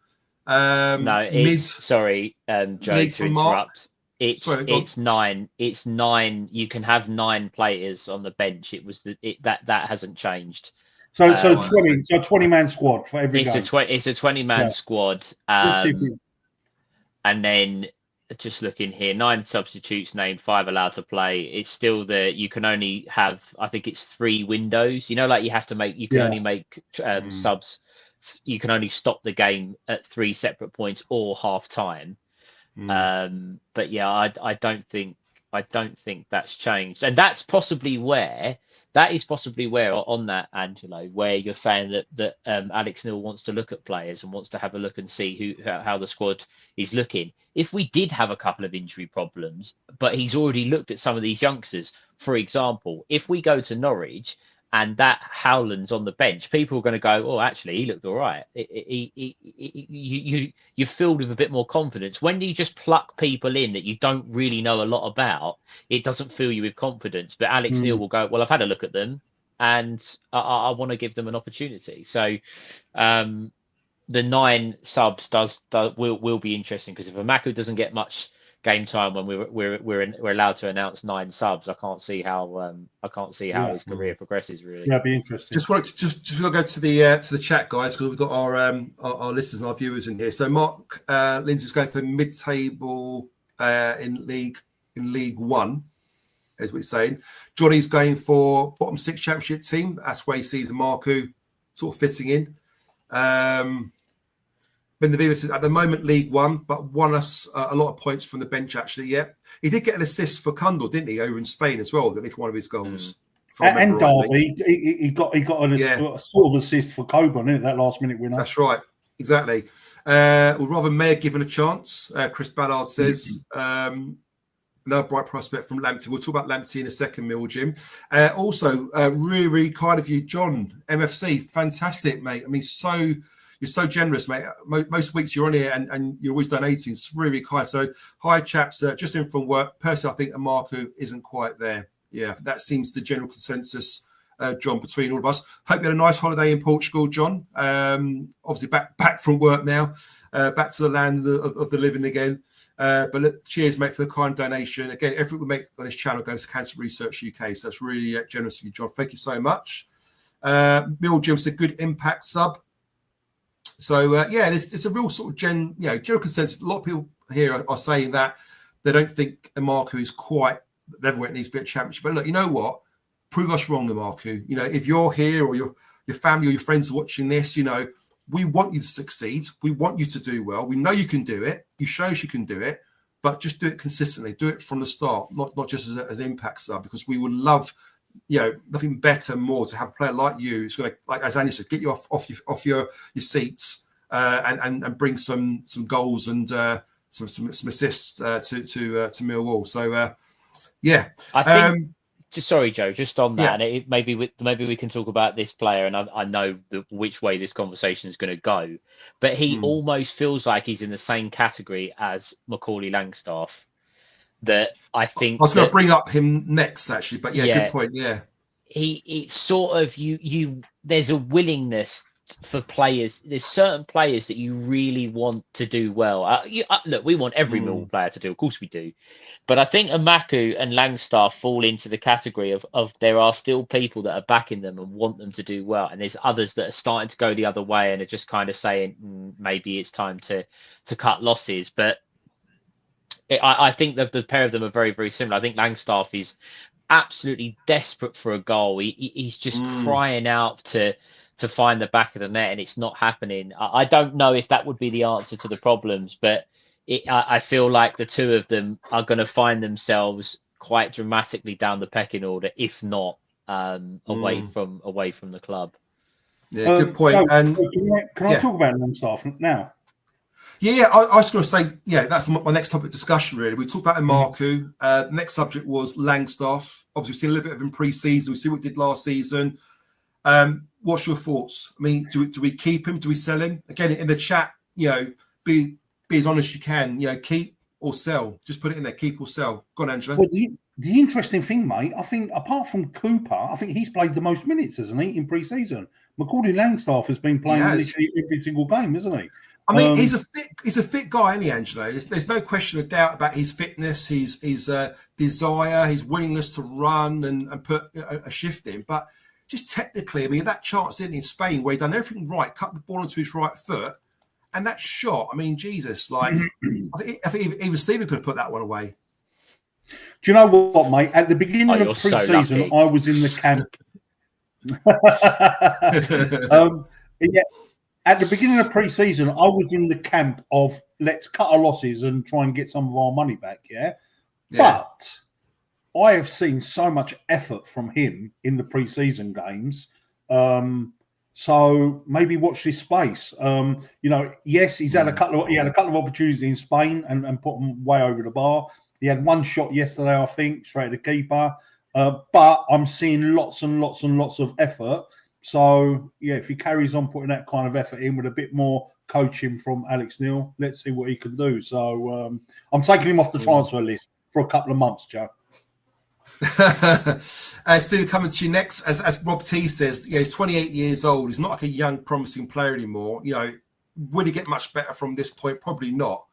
Sorry, Joe, to interrupt. It's 9. It's 9. You can have 9 players on the bench. It was that hasn't changed. So 20-man squad for every game. It's a 20-man squad. And then just looking here, 9 substitutes named, 5 allowed to play. It's still you can only have, I think it's 3 windows. You know, like you can only make subs. You can only stop the game at 3 separate points or half time. But yeah, I don't think that's changed, and that is possibly where on that, Angelo, where you're saying that Alex Neil wants to look at players and wants to have a look and see how the squad is looking. If we did have a couple of injury problems, but he's already looked at some of these youngsters, for example, if we go to Norwich and that Howland's on the bench, people are going to go, oh, actually, he looked all right. You're filled with a bit more confidence. When you just pluck people in that you don't really know a lot about, it doesn't fill you with confidence. But Alex Neil will go, well, I've had a look at them and I want to give them an opportunity. So the 9 subs will be interesting, because if Emakhu doesn't get much game time when we're allowed to announce 9 subs, I can't see how his career progresses, really. Yeah, it'd be interesting. Just want to go to the chat, guys, because we've got our listeners and our viewers in here. So Mark Lindsay's going for mid-table in League One, as we're saying. Johnny's going for bottom 6 championship team. That's where he sees Emakhu sort of fitting in. Ben Daviva says, at the moment, League One, but won us a lot of points from the bench, actually. Yeah. He did get an assist for Kundal, didn't he, over in Spain as well? That was one of his goals. And Derby, he got a sort of assist for Coburn, didn't it, that last-minute winner? That's right. Exactly. Would rather Mayer given a chance, Chris Ballard says. Another bright prospect from Lamptey. We'll talk about Lamptey in a second, Mill Jim. Also, really, really kind of you, John, MFC. Fantastic, mate. I mean, you're so generous, mate. Most weeks you're on here and you're always donating. It's really, really kind. So, hi, chaps. Just in from work. Personally, I think Emakhu isn't quite there. Yeah, that seems the general consensus, John, between all of us. Hope you had a nice holiday in Portugal, John. Obviously, back from work now. Back to the land of the living again. But cheers, mate, for the kind donation. Again, everything we make on this channel goes to Cancer Research UK. So that's really generous of you, John. Thank you so much. Mill Jim said good impact sub. So it's a real sort of general consensus. A lot of people here are saying that they don't think Emakhu is quite the level where it needs to be a championship. But look, you know what? Prove us wrong, Emakhu. You know, if you're here or your family or your friends are watching this, you know, we want you to succeed. We want you to do well. We know you can do it. You show us you can do it, but just do it consistently. Do it from the start, not just as an impact sub, because we would love, you know, nothing better more to have a player like you who's going to, like as Andy said, get you off your seats and bring some goals and some assists to Millwall. So I think. Sorry, Joe. Just on that, and maybe we can talk about this player, and I know which way this conversation is going to go, but he almost feels like he's in the same category as Macaulay Langstaff. That I think I was going to bring up him next, actually, but good point. Yeah, it's sort of you. There's a willingness for players. There's certain players that you really want to do well. Look, we want every Millwall player to do, of course we do, but I think Emakhu and Langstaff fall into the category of there are still people that are backing them and want them to do well, and there's others that are starting to go the other way and are just kind of saying maybe it's time to cut losses. But I think that the pair of them are very, very similar. I think Langstaff is absolutely desperate for a goal. He's just crying out to find the back of the net, and it's not happening. I don't know if that would be the answer to the problems, but I feel like the two of them are going to find themselves quite dramatically down the pecking order, if not away from the club. Yeah, good point. So, and can I talk about Langstaff now? Yeah, I was going to say, that's my next topic of discussion, really. We talked about Emakhu. The next subject was Langstaff. Obviously, we've seen a little bit of him pre-season. We see what he did last season. What's your thoughts? I mean, do we keep him? Do we sell him? Again, in the chat, be as honest as you can. Keep or sell. Just put it in there. Keep or sell. Go on, Angela. Well, the interesting thing, mate, I think apart from Cooper, I think he's played the most minutes, hasn't he, in pre-season? Macaulay Langstaff has been playing literally every single game, isn't he? I mean, he's a fit guy, isn't he, Angelo? There's no question of doubt about his fitness, his desire, his willingness to run and put a shift in. But just technically, I mean, that chance in Spain where he done everything right, cut the ball onto his right foot, and that shot. I mean, Jesus, like I think even Stephen could have put that one away. Do you know what, mate? At the beginning of you're pre-season, so I was in the camp. Yeah, at the beginning of pre-season, I was in the camp of let's cut our losses and try and get some of our money back. Yeah. But I have seen so much effort from him in the pre-season games. So maybe watch this space. Yes, he's had a couple of opportunities in Spain and put them way over the bar. He had one shot yesterday, I think, straight at the keeper. But I'm seeing lots and lots and lots of effort. So yeah, if he carries on putting that kind of effort in with a bit more coaching from Alex Neil, let's see what he can do. So I'm taking him off the transfer list for a couple of months, Joe. Steve, coming to you next, as Rob T says, he's 28 years old. He's not like a young, promising player anymore. Will he get much better from this point? Probably not.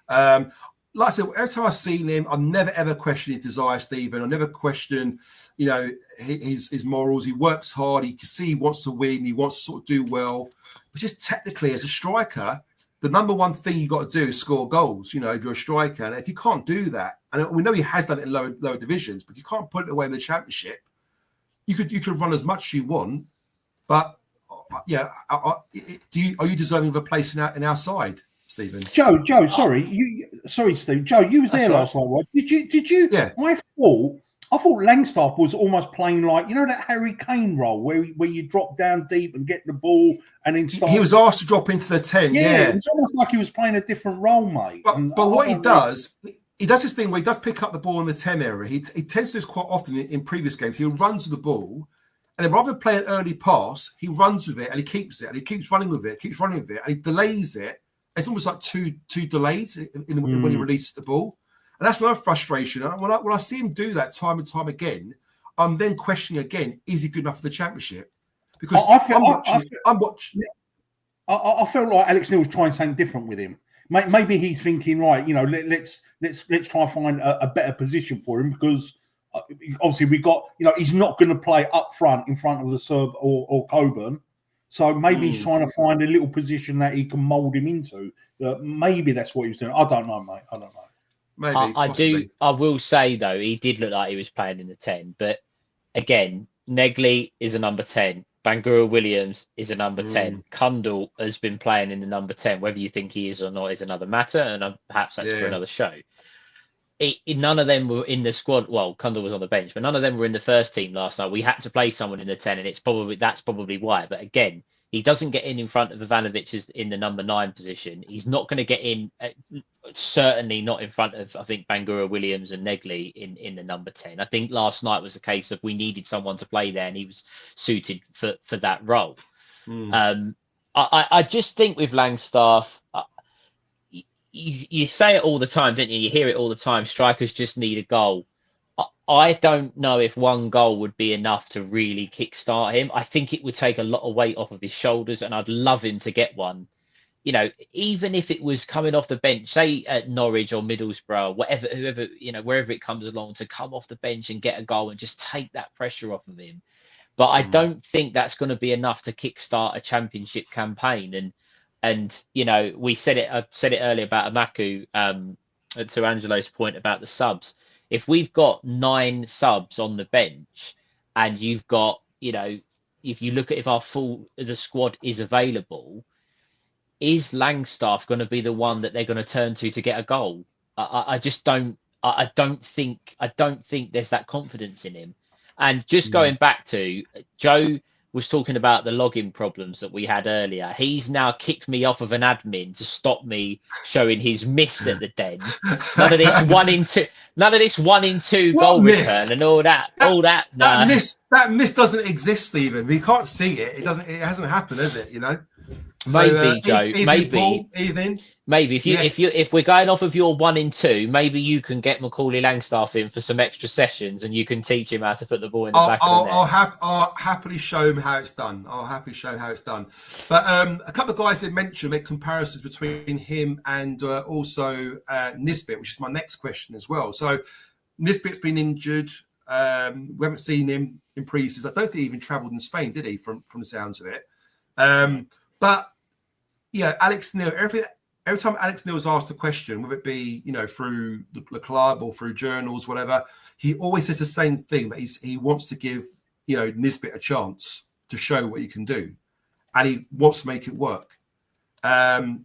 Like I said, every time I've seen him, I've never ever questioned his desire, Stephen. I never questioned, his morals. He works hard. He can see he wants to win. He wants to sort of do well. But just technically, as a striker, the number one thing you got to do is score goals. If you're a striker, and if you can't do that, and we know he has done it in lower divisions, but you can't put it away in the Championship. You could run as much as you want, but are you deserving of a place in our side, Stephen? Joe, sorry, Steve. Joe, you was there last night, right? Did you? Yeah. I thought Langstaff was almost playing like that Harry Kane role where you drop down deep and get the ball and then start. He was asked to drop into the 10. Yeah. It's almost like he was playing a different role, mate. But what he does this thing where he does pick up the ball in the 10 area. He tends to do this quite often in previous games. He'll run to the ball, and then rather than play an early pass, he runs with it and he keeps it, and he keeps running with it, and he delays it. It's almost like two delayed when he releases the ball. And that's another frustration. And when I see him do that time and time again, I'm then questioning again, is he good enough for the Championship? Because I'm watching. I felt like Alex Neil was trying something different with him. Maybe he's thinking, right, let's try and find a better position for him, because obviously we got, he's not going to play up front in front of the Serb or Coburn. So maybe he's trying to find a little position that he can mould him into. Maybe that's what he was doing. I don't know, mate. I don't know. Maybe, I will say, though, he did look like he was playing in the 10. But again, Negley is a number 10. Bangura Williams is a number 10. Kundal has been playing in the number 10. Whether you think he is or not is another matter. And perhaps that's for another show. None of them were in the squad. Well, Kundal was on the bench, but none of them were in the first team last night. We had to play someone in the 10, and that's probably why. But again, he doesn't get in front of Ivanovic in the number 9 position. He's not going to get in, certainly not in front of, I think, Bangura Williams and Negley in the number 10. I think last night was the case of we needed someone to play there, and he was suited for that role. I just think with Langstaff, you say it all the time, don't you? You hear it all the time. Strikers just need a goal. I don't know if one goal would be enough to really kickstart him. I think it would take a lot of weight off of his shoulders, and I'd love him to get one. Even if it was coming off the bench, say at Norwich or Middlesbrough, whoever, wherever it comes along, to come off the bench and get a goal and just take that pressure off of him. But I don't think that's going to be enough to kickstart a Championship campaign. And I said it earlier about Emakhu, to Angelo's point about the subs. If we've got 9 subs on the bench, and you've got, if you look at the squad is available, is Langstaff going to be the one that they're going to turn to get a goal? I just don't. I don't think there's that confidence in him. And just going back to Joe was talking about the login problems that we had earlier. He's now kicked me off of an admin to stop me showing his miss at the Den. None of this 1 in 2 goal return and all that. That miss doesn't exist, Stephen. We can't see it. It hasn't happened, has it? Maybe, Joe. Evening. Maybe if we're going off of your 1 in 2, maybe you can get Macaulay Langstaff in for some extra sessions, and you can teach him how to put the ball in the back of the net. I'll happily show him how it's done. But a couple of guys did make comparisons between him and also Nisbet, which is my next question as well. So Nisbet's been injured. We haven't seen him in pre-season. I don't think he even travelled in Spain, did he? From the sounds of it. But Alex Neil, every time Alex Neil was asked a question, whether it be, through the club or through journals, whatever, he always says the same thing, that he wants to give, Nisbet a chance to show what he can do. And he wants to make it work. Again,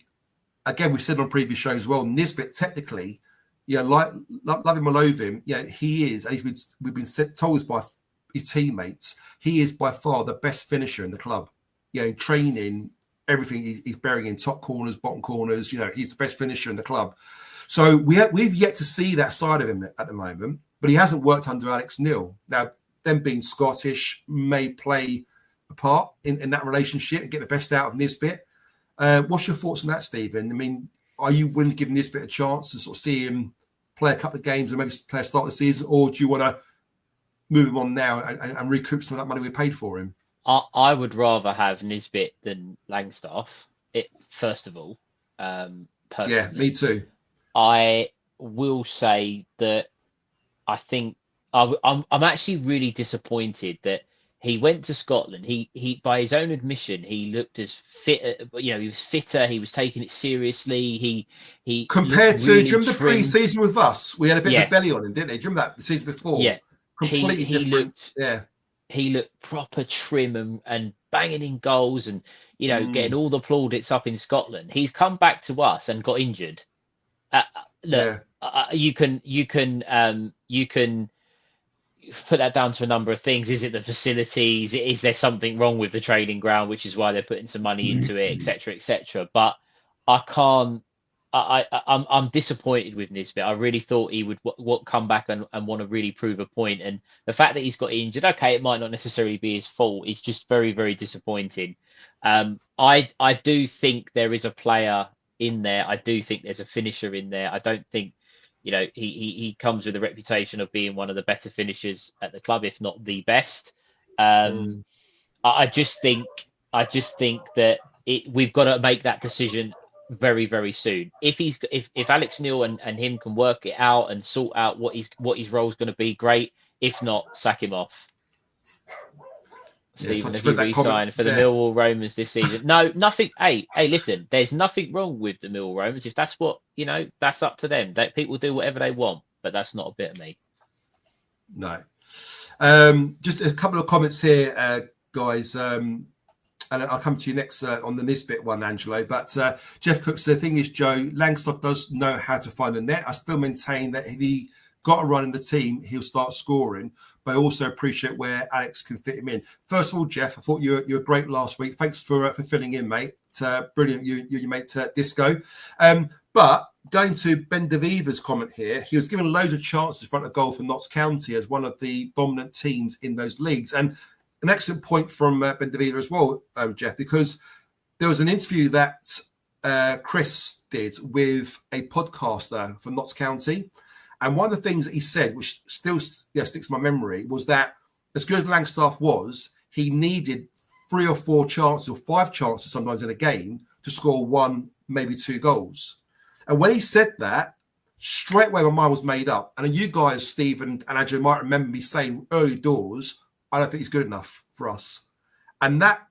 we've said on previous shows as well, Nisbet technically, love him or loathe him, he is, and we've been told this by his teammates, he is by far the best finisher in the club. In training, everything he's bearing in top corners, bottom corners, he's the best finisher in the club. So we've yet to see that side of him at the moment, but he hasn't worked under Alex Neil. Now, them being Scottish may play a part in that relationship and get the best out of Nisbet. What's your thoughts on that, Stephen? I mean, are you willing to give Nisbet a chance to sort of see him play a couple of games and maybe play a start of the season, or do you want to move him on now and recoup some of that money we paid for him? I would rather have Nisbet than Langstaff, first of all. Personally. Yeah, me too. I will say that I think I'm actually really disappointed that he went to Scotland. He by his own admission, he looked as fit. He was fitter. He was taking it seriously. He compared to, really do you remember the pre-season with us? We had a bit of a belly on him, didn't he? Do you remember that the season before? Yeah, completely different. He looked proper trim and banging in goals and getting all the plaudits up in Scotland. He's come back to us and got injured. You can put that down to a number of things. Is it the facilities? Is there something wrong with the training ground, which is why they're putting some money into it, etc., etc.? But I can't. I'm disappointed with Nisbet. I really thought he would come back and want to really prove a point. And the fact that he's got injured, okay, it might not necessarily be his fault. It's just very, very disappointing. I do think there is a player in there. I do think there's a finisher in there. I don't think, he comes with a reputation of being one of the better finishers at the club, if not the best. I just think that we've got to make that decision very, very soon. If Alex Neil and him can work it out and sort out what his role is going to be, great. If not, sack him off. Stephen, have you re-signed for the Millwall Romans this season? No, nothing. Hey, listen, there's nothing wrong with the Millwall Romans. If that's what, that's up to them. People do whatever they want, but that's not a bit of me. No. Just a couple of comments here, guys. And I'll come to you next on the Nisbet one, Angelo. But Jeff Cook said, the thing is, Joe, Langstaff does know how to find the net. I still maintain that if he got a run in the team, he'll start scoring. But I also appreciate where Alex can fit him in. First of all, Jeff, I thought you were great last week. Thanks for filling in, mate. Brilliant, you mate Disco. But going to Ben DeViva's comment here, he was given loads of chances in front of goal for Notts County as one of the dominant teams in those leagues. And an excellent point from Ben DeViva as well, Jeff, because there was an interview that Chris did with a podcaster from Notts County. And one of the things that he said, which still sticks in my memory, was that as good as Langstaff was, he needed 3 or 4 chances or 5 chances sometimes in a game to score 1, maybe 2 goals. And when he said that, straight away my mind was made up. And you guys, Steve and Andrew, might remember me saying early doors, I don't think he's good enough for us. And that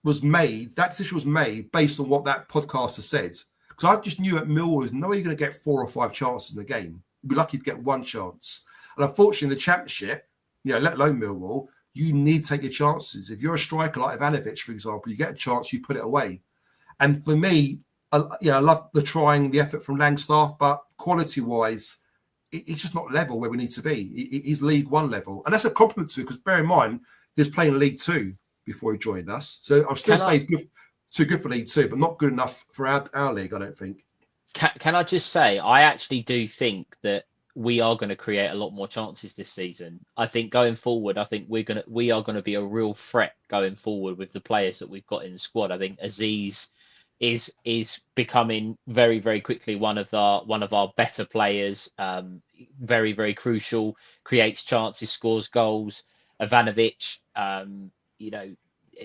decision was made based on what that podcaster said. Because I just knew at Millwall, there's no way you're going to get 4 or 5 chances in a game. You'd be lucky to get 1 chance. And unfortunately, in the Championship, let alone Millwall, you need to take your chances. If you're a striker like Ivanovic, for example, you get a chance, you put it away. And for me, I love the trying, the effort from Langstaff, but quality-wise, it's just not level where we need to be. He's League One level. And that's a compliment to him, because bear in mind, he was playing League Two before he joined us. So I'm still saying he's too good for League Two, but not good enough for our league, I don't think. Can I just say, I actually do think that we are going to create a lot more chances this season. I think going forward, we are going to be a real threat going forward with the players that we've got in the squad. I think Aziz is becoming very, very quickly one of our better players. Very, very crucial. Creates chances, scores goals. Ivanovic.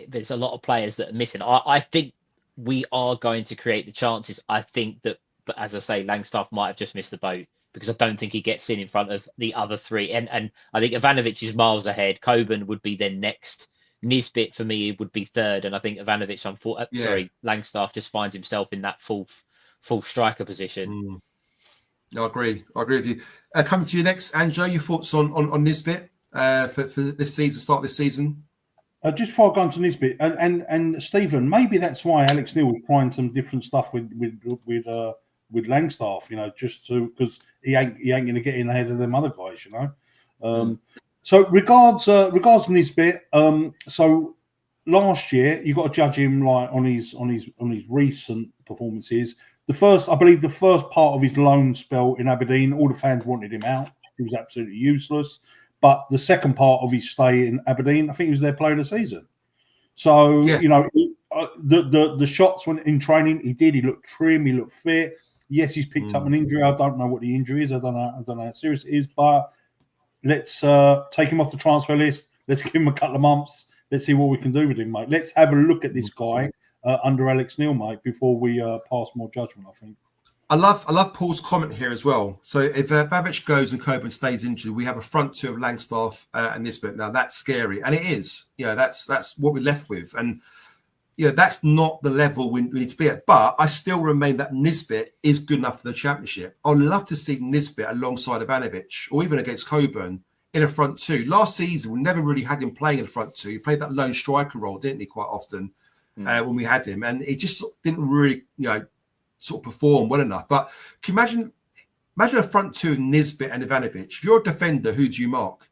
There's a lot of players that are missing. I think we are going to create the chances. I think that, but as I say, Langstaff might have just missed the boat, because I don't think he gets in front of the other 3. And I think Ivanovic is miles ahead. Coburn would be then next Nisbet for me would be third, and I think Ivanovic, Langstaff just finds himself in that full striker position. No, I agree with you. Coming to you next, Angelo, your thoughts on Nisbet for this season, start this season? Just before I go on to Nisbet, and Stephen, maybe that's why Alex Neil was trying some different stuff with Langstaff, just because he ain't going to get in ahead of them other guys, So regards Nisbet, so last year you got to judge him like on his recent performances. I believe the first part of his loan spell in Aberdeen, all the fans wanted him out. He was absolutely useless. But the second part of his stay in Aberdeen, I think he was their player of the season. So, the shots when in training, he looked trim, he looked fit. Yes, he's picked up an injury. I don't know what the injury is. I don't know how serious it is. But let's take him off the transfer list. Let's give him a couple of months. Let's see what we can do with him, mate. Let's have a look at this guy under Alex Neil, mate, before we pass more judgment, I think. I love Paul's comment here as well. So if Babic goes and Coburn stays injured, we have a front two of Langstaff and Nisbet. Now that's scary, and it is. That's what we're left with, and that's not the level we need to be at. But I still remain that Nisbet is good enough for the championship. I'd love to see Nisbet alongside Ivanovic, or even against Coburn in a front two. Last season, we never really had him playing in the front two. He played that lone striker role, didn't he, quite often when we had him, and it just didn't really, sort of perform well enough. But can you imagine a front two of Nisbet and Ivanovic? If you're a defender, who do you mark?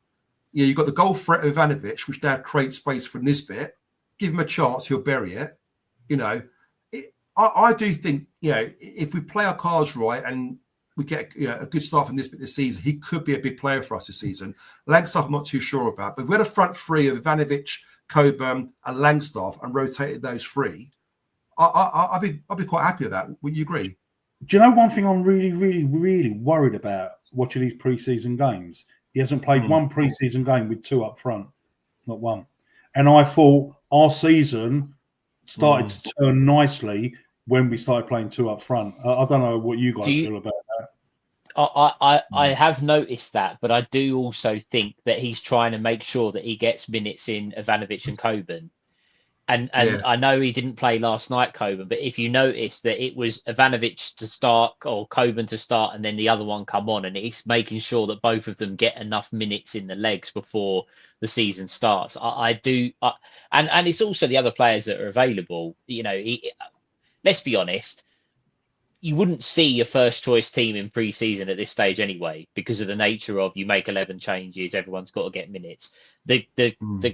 You've got the goal threat of Ivanovic, which now creates space for Nisbet. Give him a chance, he'll bury it. I do think, if we play our cards right and we get a good start from Nisbet this season, he could be a big player for us this season. Langstaff, I'm not too sure about, but if we had a front three of Ivanovic, Coburn, and Langstaff and rotated those three, I'd be quite happy with that. Would you agree? Do you know one thing I'm really, really, really worried about watching these preseason games? He hasn't played one preseason game with two up front, not one. And I thought our season started to turn nicely when we started playing two up front. I don't know what you guys feel about that. I have noticed that, but I do also think that he's trying to make sure that he gets minutes in Ivanovic and Coburn. And I know he didn't play last night, Coburn, but if you notice that it was Ivanovic to start or Coburn to start and then the other one come on, and he's making sure that both of them get enough minutes in the legs before the season starts. And it's also the other players that are available. Let's be honest, you wouldn't see your first choice team in pre-season at this stage anyway, because of the nature of you make 11 changes, everyone's got to get minutes. The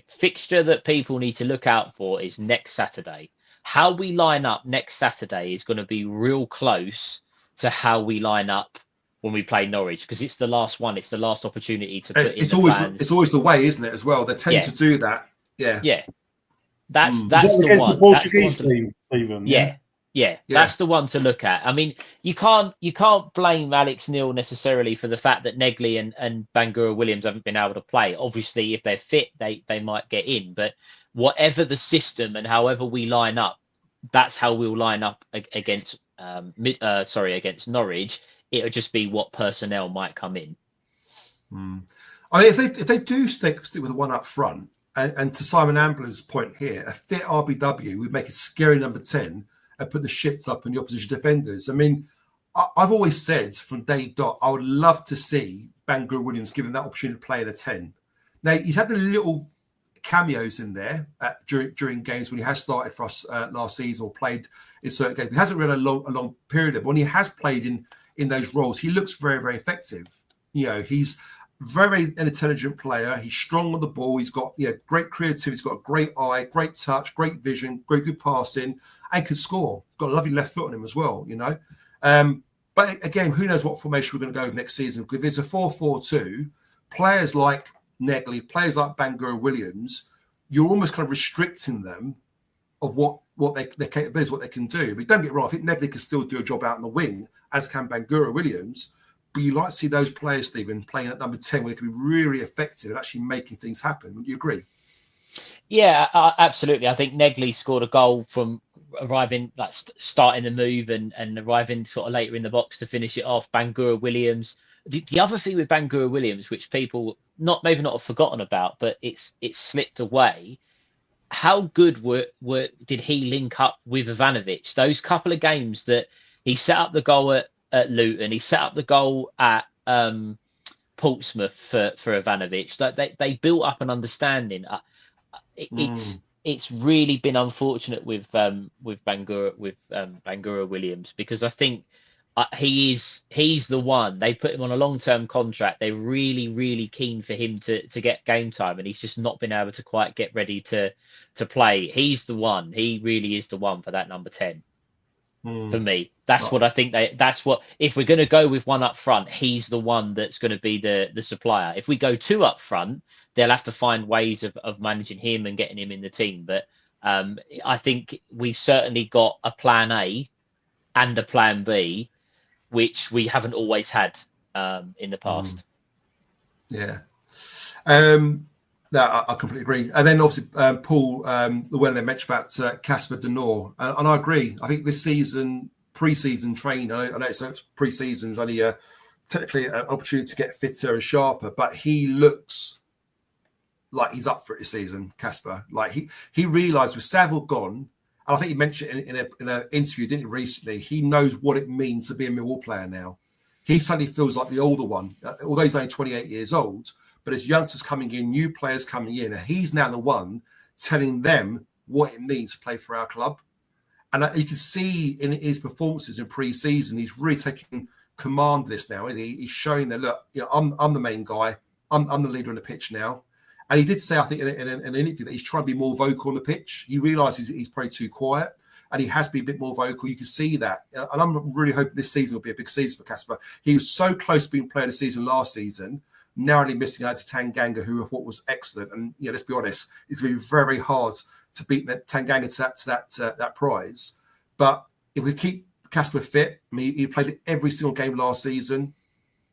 fixture that people need to look out for is next Saturday. How we line up next Saturday is going to be real close to how we line up when we play Norwich, because it's the last one. It's the last opportunity to put in it's always the way, isn't it, as well? They tend to do that. Yeah. That's the one. Portuguese team, Stephen. Yeah, that's the one to look at. I mean, you can't blame Alex Neil necessarily for the fact that Negley and Bangura Williams haven't been able to play. Obviously, if they're fit, they might get in. But whatever the system and however we line up, that's how we'll line up against Norwich. It'll just be what personnel might come in. I mean, if they do stick with the one up front, and to Simon Ambler's point here, a fit RBW would make a scary number 10 and put the shits up on the opposition defenders. I mean, I've always said from day dot, I would love to see Bangura Williams given that opportunity to play in a 10. Now, he's had the little cameos in there during games when he has started for us last season or played in certain games. He hasn't really a long period, but when he has played in those roles, he looks very, very effective. He's very an intelligent player. He's strong on the ball. He's got great creativity. He's got a great eye, great touch, great vision, great good passing, and can score. Got a lovely left foot on him as well, But again, who knows what formation we're going to go with next season? Because if it's a 4-4-2, players like Negley, players like Bangura Williams, you're almost kind of restricting them of what their capabilities, what they can do. But don't get me wrong, I think Negley can still do a job out in the wing, as can Bangura Williams. But you like to see those players, Stephen, playing at number 10 where they can be really effective and actually making things happen. Would you agree? Yeah, absolutely. I think Negley scored a goal from arriving, starting the move and arriving sort of later in the box to finish it off. Bangura Williams. The other thing with Bangura Williams, which people maybe not have forgotten about, but it's slipped away. how good did he link up with Ivanovic? Those couple of games that he set up the goal at Luton, he set up the goal at Portsmouth for Ivanovic. That they built up an understanding. It's really been unfortunate with Bangura Williams, because I think he's the one. They put him on a long-term contract. They're really, really keen for him to get game time, and he's just not been able to quite get ready to play. He's the one. He really is the one for that number 10. For me, that's what I think. That's what, if we're going to go with one up front, he's the one that's going to be the supplier. If we go 2 up front, they'll have to find ways of managing him and getting him in the team. But I think we've certainly got a plan A and a plan B, which we haven't always had in the past. Yeah. No, I completely agree. And then obviously, Paul, when they mentioned about Casper De Norre, and I agree. I think this season, pre-season training, I know it's pre-season is only technically an opportunity to get fitter and sharper, but he looks like he's up for it this season, Casper. Like he realised with Saville gone, and I think he mentioned in an interview, didn't he, recently, he knows what it means to be a Millwall player now. He suddenly feels like the older one, although he's only 28 years old. But as youngsters coming in, new players coming in, and he's now the one telling them what it means to play for our club. And you can see in his performances in pre-season, he's really taking command of this now. He's showing that, look, I'm the main guy. I'm the leader on the pitch now. And he did say, I think, in an interview that he's trying to be more vocal on the pitch. He realises he's probably too quiet, and he has been a bit more vocal. You can see that. And I'm really hoping this season will be a big season for Casper. He was so close to being player of the season last season, narrowly missing out to Tanganga, who I thought was excellent. And let's be honest, it's going to be very hard to beat Tanganga to that prize. But if we keep Casper fit, I mean, he played every single game last season.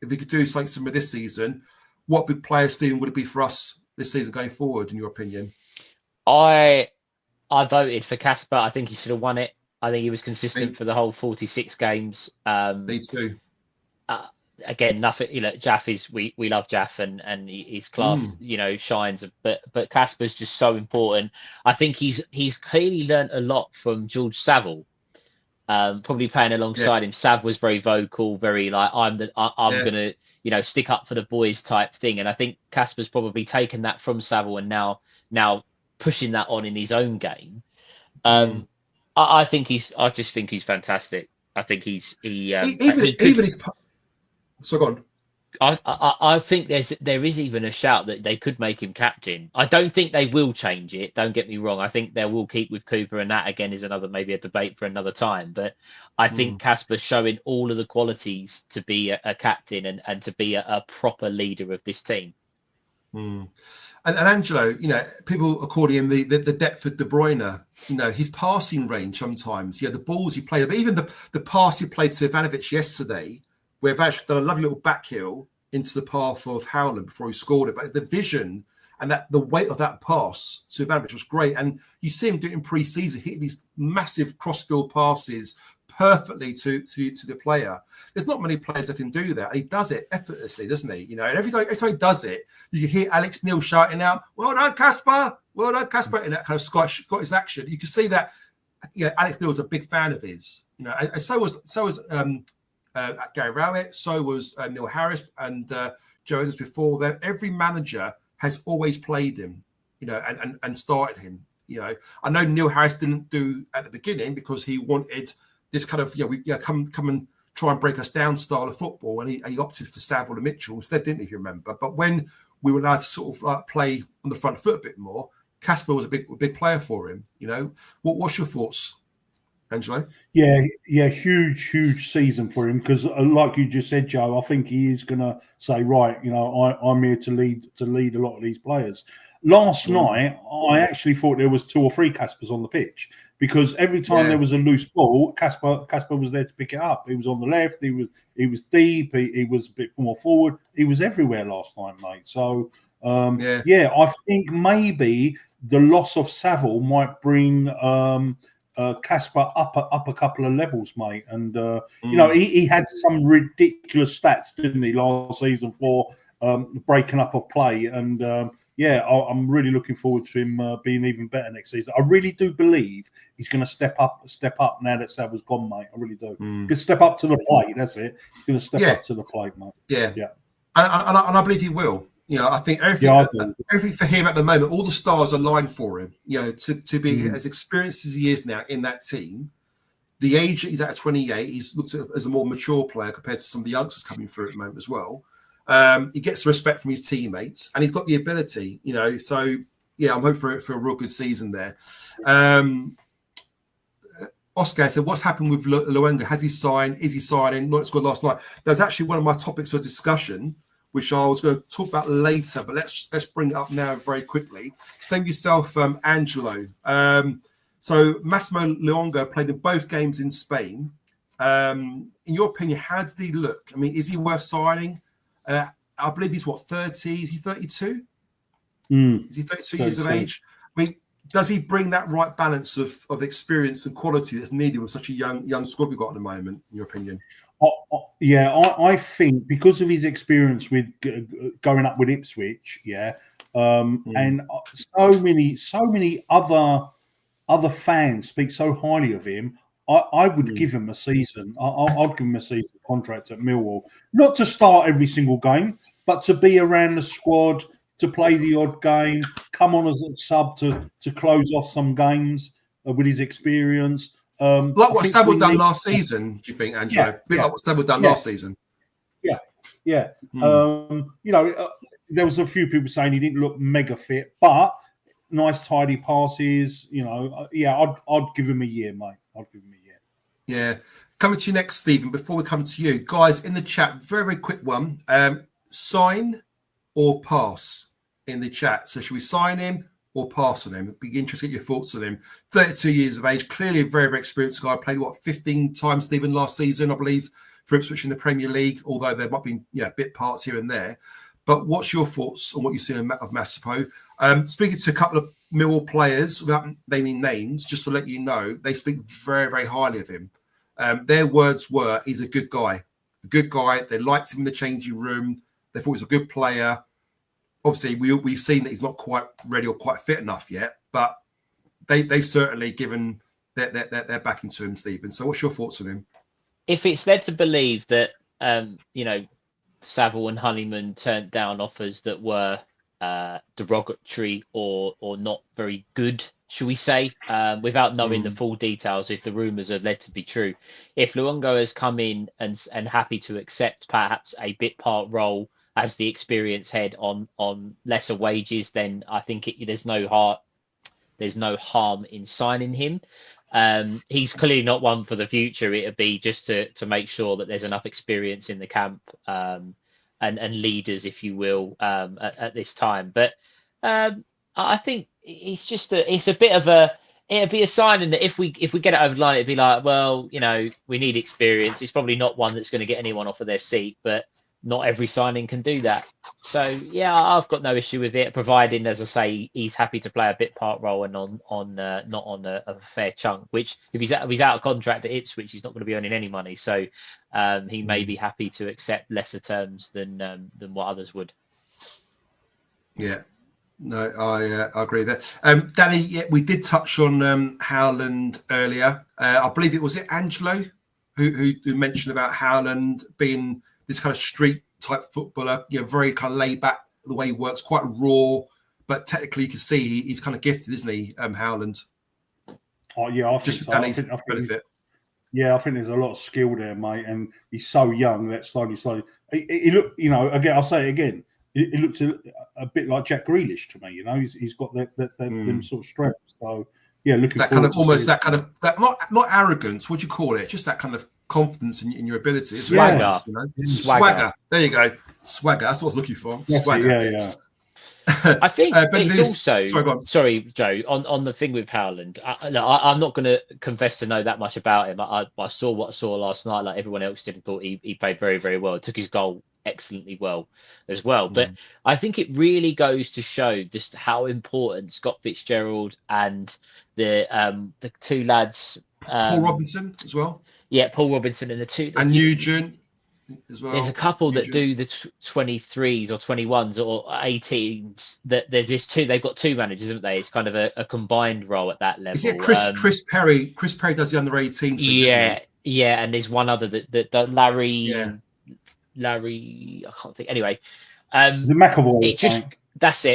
If we could do something similar this season, what big player, Stephen, would it be for us this season going forward, in your opinion? I voted for Casper. I think he should have won it. I think he was consistent for the whole 46 games. Me too. Again, nothing. Jaff is we love Jaff and his class, shines. But Casper's just so important. I think he's clearly learned a lot from George Saville. Probably playing alongside him. Sav was very vocal, very like I'm gonna stick up for the boys type thing. And I think Casper's probably taken that from Saville and now pushing that on in his own game. I just think he's fantastic. I think So go on. I think there is even a shout that they could make him captain. I don't think they will change it. Don't get me wrong. I think they will keep with Cooper, and that again is maybe a debate for another time. But I think Casper's showing all of the qualities to be a captain and to be a proper leader of this team. And Angelo, people are calling him the Deptford De Bruyne. His passing range sometimes. The balls he played, but even the pass he played to Ivanovic yesterday, where they've actually done a lovely little back heel into the path of Howland before he scored it. But the vision and the weight of that pass to Ivanovic was great. And you see him do it in pre-season, hitting these massive cross-field passes perfectly to the player. There's not many players that can do that. He does it effortlessly, doesn't he? And every time he does it, you can hear Alex Neil shouting out, "Well done, Casper! Well done, Casper!" in that kind of Scottish action. You can see that. Alex Neil was a big fan of his. And so was Gary Rowett, so was Neil Harris and Joe Edwards before them. Every manager has always played him, and started him. I know Neil Harris didn't do at the beginning because he wanted this kind of come and try and break us down style of football, and he opted for Saville and Mitchell instead, didn't he? If you remember. But when we were allowed to sort of play on the front foot a bit more, Casper was a big player for him. What's your thoughts, Angelo? Yeah, huge season for him because, like you just said, Joe, I think he is going to say, right, I'm here to lead a lot of these players. Last night, I actually thought there was 2 or 3 Caspers on the pitch because every time there was a loose ball, Casper was there to pick it up. He was on the left, he was deep, he was a bit more forward. He was everywhere last night, mate. So I think maybe the loss of Saville might bring Casper up a couple of levels, mate. And he had some ridiculous stats, didn't he, last season for breaking up of play, and yeah, I'm really looking forward to him being even better next season. I really do believe he's going to step up now that Saville's gone, mate. I really do. He's going to step up to the plate. That's it. He's going to step up to the plate, mate. Yeah. Yeah. And I believe he will. You know, I think everything for him at the moment, all the stars are aligned for him. You know, to be as experienced as he is now in that team, the age that he's at 28, he's looked at as a more mature player compared to some of the youngsters coming through at the moment as well. He gets the respect from his teammates, and he's got the ability. You know, so yeah, I'm hoping for a real good season there. Oscar said, "What's happened with Luongo? Has he signed? Is he signing? Not scored last night." That was actually one of my topics for discussion, which I was going to talk about later, but let's bring it up now very quickly. Same yourself, Angelo. So Massimo Luongo played in both games in Spain. In your opinion, how did he look? I mean, is he worth signing? I believe he's 30? Is he 32? Is he 32 years of age? I mean, does he bring that right balance of experience and quality that's needed with such a young squad we've got at the moment, in your opinion? Yeah, I think because of his experience with going up with Ipswich, and so many other fans speak so highly of him. I would give him a season. I'd give him a season contract at Millwall, not to start every single game, but to be around the squad, to play the odd game, come on as a sub to close off some games with his experience. Like what Saville done last season, do you think, Angelo? Yeah, a bit like what Saville done last season. Yeah. You know, there was a few people saying he didn't look mega fit, but nice, tidy passes. You know, I'd give him a year, mate. I'd give him a year. Yeah. Coming to you next, Stephen. Before we come to you, guys, in the chat, very, very quick one. Sign or pass in the chat. So should we sign him or pass on him? It'd be interesting to get your thoughts on him. 32 years of age, clearly a very, very experienced guy. Played 15 times, Stephen, last season, I believe, for Ipswich in the Premier League, although there might be bit parts here and there. But what's your thoughts on what you've seen of Massipo? Speaking to a couple of Millwall players, without naming names, just to let you know, they speak very, very highly of him. Their words were, he's a good guy. A good guy. They liked him in the changing room. They thought he was a good player. Obviously, we've seen that he's not quite ready or quite fit enough yet, but they've certainly given their backing to him, Stephen. So what's your thoughts on him? If it's led to believe that, Saville and Honeyman turned down offers that were derogatory or not very good, shall we say, without knowing the full details, if the rumours are led to be true. If Luongo has come in and happy to accept perhaps a bit part role as the experience head on lesser wages, then I think there's no harm in signing him. He's clearly not one for the future. It'd be just to make sure that there's enough experience in the camp and leaders, if you will, at this time. But I think it's a bit of it'd be a sign that if we get it over the line, it'd be like, well, we need experience. It's probably not one that's going to get anyone off of their seat, but not every signing can do that. So yeah, I've got no issue with it, providing, as I say, he's happy to play a bit part role and not on a fair chunk. Which if he's out of contract at Ipswich, he's not going to be earning any money. So he may be happy to accept lesser terms than what others would. Yeah. No, I agree there. Danny, we did touch on Howland earlier. I believe it was Angelo who mentioned about Howland being this kind of street type footballer, very kind of laid back, the way he works, quite raw, but technically you can see he's kind of gifted, isn't he, Howland? Oh yeah, I think so. I think I think there's a lot of skill there, mate, and he's so young that slowly. He look, again, I'll say it again. It looks a bit like Jack Grealish to me. He's got them sort of strengths. So yeah, looking that kind of almost that kind of not arrogance. What do you call it? Just that kind of confidence in your ability. Swagger. Swagger. There you go. Swagger. That's what I was looking for. Swagger. Yeah. I think it's also. Sorry, Joe. On the thing with Howland, I'm not going to confess to know that much about him. I saw what I saw last night, like everyone else did, and thought he played very, very well. Took his goal excellently well as well. But I think it really goes to show just how important Scott Fitzgerald and the two lads, Paul Robinson as well. Yeah, Paul Robinson and the two and Nugent. as well. There's a couple that do the 23s or 21s or 18s. That there's two. They've got two managers, haven't they? It's kind of a combined role at that level. Is it Chris Perry? Chris Perry does the under 18 thing. Yeah, and there's one other that Larry. Yeah. Larry, I can't think. Anyway, the McAvoy. That's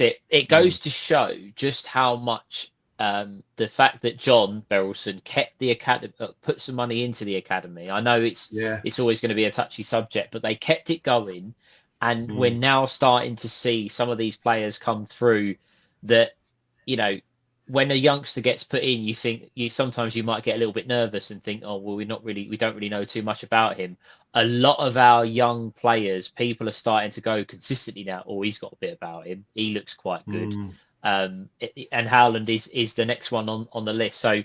it. It goes to show just how much the fact that John Berylson kept the academy, put some money into the academy. I know it's always going to be a touchy subject, but they kept it going, and we're now starting to see some of these players come through. That, you know, when a youngster gets put in, you think sometimes you might get a little bit nervous and think, oh well, we don't really know too much about him. A lot of our young players, people are starting to go consistently now. Oh, he's got a bit about him. He looks quite good. And Howland is the next one on the list. So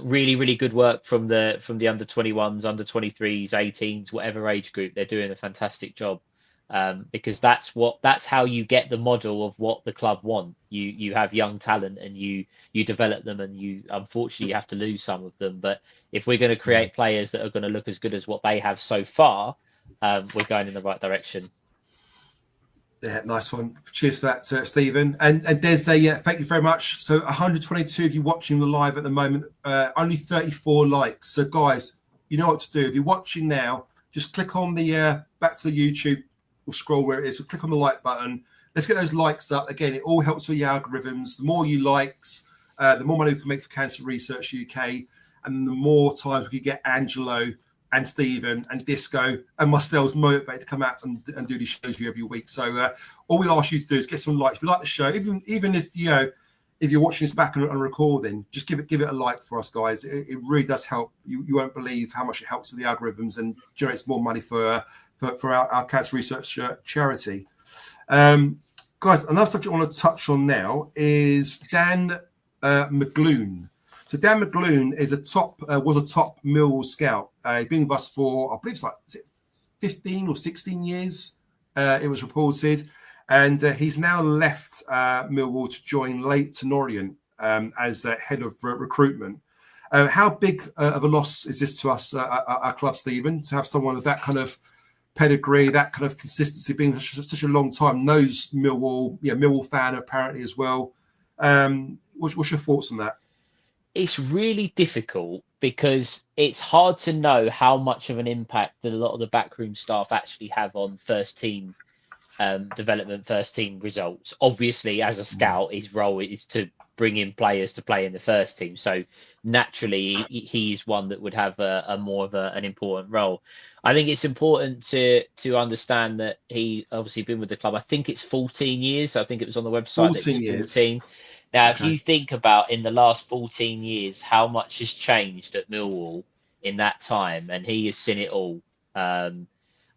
really good work from the under 21s, under 23s, 18s, whatever age group. They're doing a fantastic job, because that's how you get the model of what the club want. You have young talent and you develop them, and you unfortunately have to lose some of them. But if we're going to create players that are going to look as good as what they have so far, we're going in the right direction. Yeah, nice one. Cheers for that, Stephen. And there's thank you very much. So 122 of you watching the live at the moment, only 34 likes. So guys, you know what to do. If you're watching now, just click on the back to the YouTube or scroll where it is. So click on the like button. Let's get those likes up. Again, it all helps with the algorithms. The more you likes, the more money we can make for Cancer Research UK, and the more times we can get Angelo and Stephen and Disco and myself motivated to come out and do these shows for you every week. So all we ask you to do is get some likes. If you like the show, even if if you're watching this back and recording, just give it a like for us, guys. It really does help. You won't believe how much it helps with the algorithms and generates more money for our Cancer Research charity. Guys, another subject I want to touch on now is Dan McGloon. So Dan McGloon was a top Millwall scout. He's been with us for, I believe it's 15 or 16 years, it was reported. And he's now left Millwall to join Leyton Orient as head of recruitment. How big of a loss is this to us, our club, Stephen, to have someone of that kind of pedigree, that kind of consistency, being such a long time, knows Millwall, Millwall fan apparently as well. What's your thoughts on that? It's really difficult because it's hard to know how much of an impact that a lot of the backroom staff actually have on first team development, first team results. Obviously, as a scout, his role is to bring in players to play in the first team. So naturally, he's one that would have a more of an important role. I think it's important to understand that he obviously been with the club. I think it's 14 years. I think it was on the website. 14 years. 14. Now, if you think about in the last 14 years, how much has changed at Millwall in that time, and he has seen it all.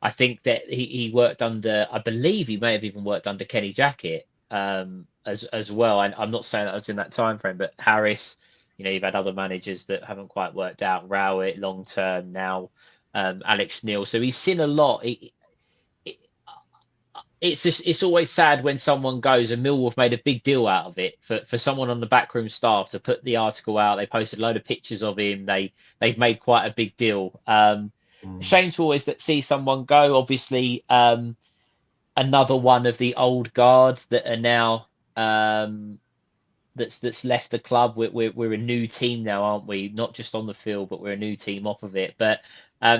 I think that he worked under, I believe he may have even worked under Kenny Jackett as well. I'm not saying that was in that time frame, but Harris, you've had other managers that haven't quite worked out. Rowett, long term now, Alex Neil. So he's seen a lot. It's always sad when someone goes, and Millwall have made a big deal out of it for someone on the backroom staff to put the article out. They posted a load of pictures of him. They've made quite a big deal. Shame to always see someone go. Obviously, another one of the old guard that are now that's left the club. We're a new team now, aren't we? Not just on the field, but we're a new team off of it. But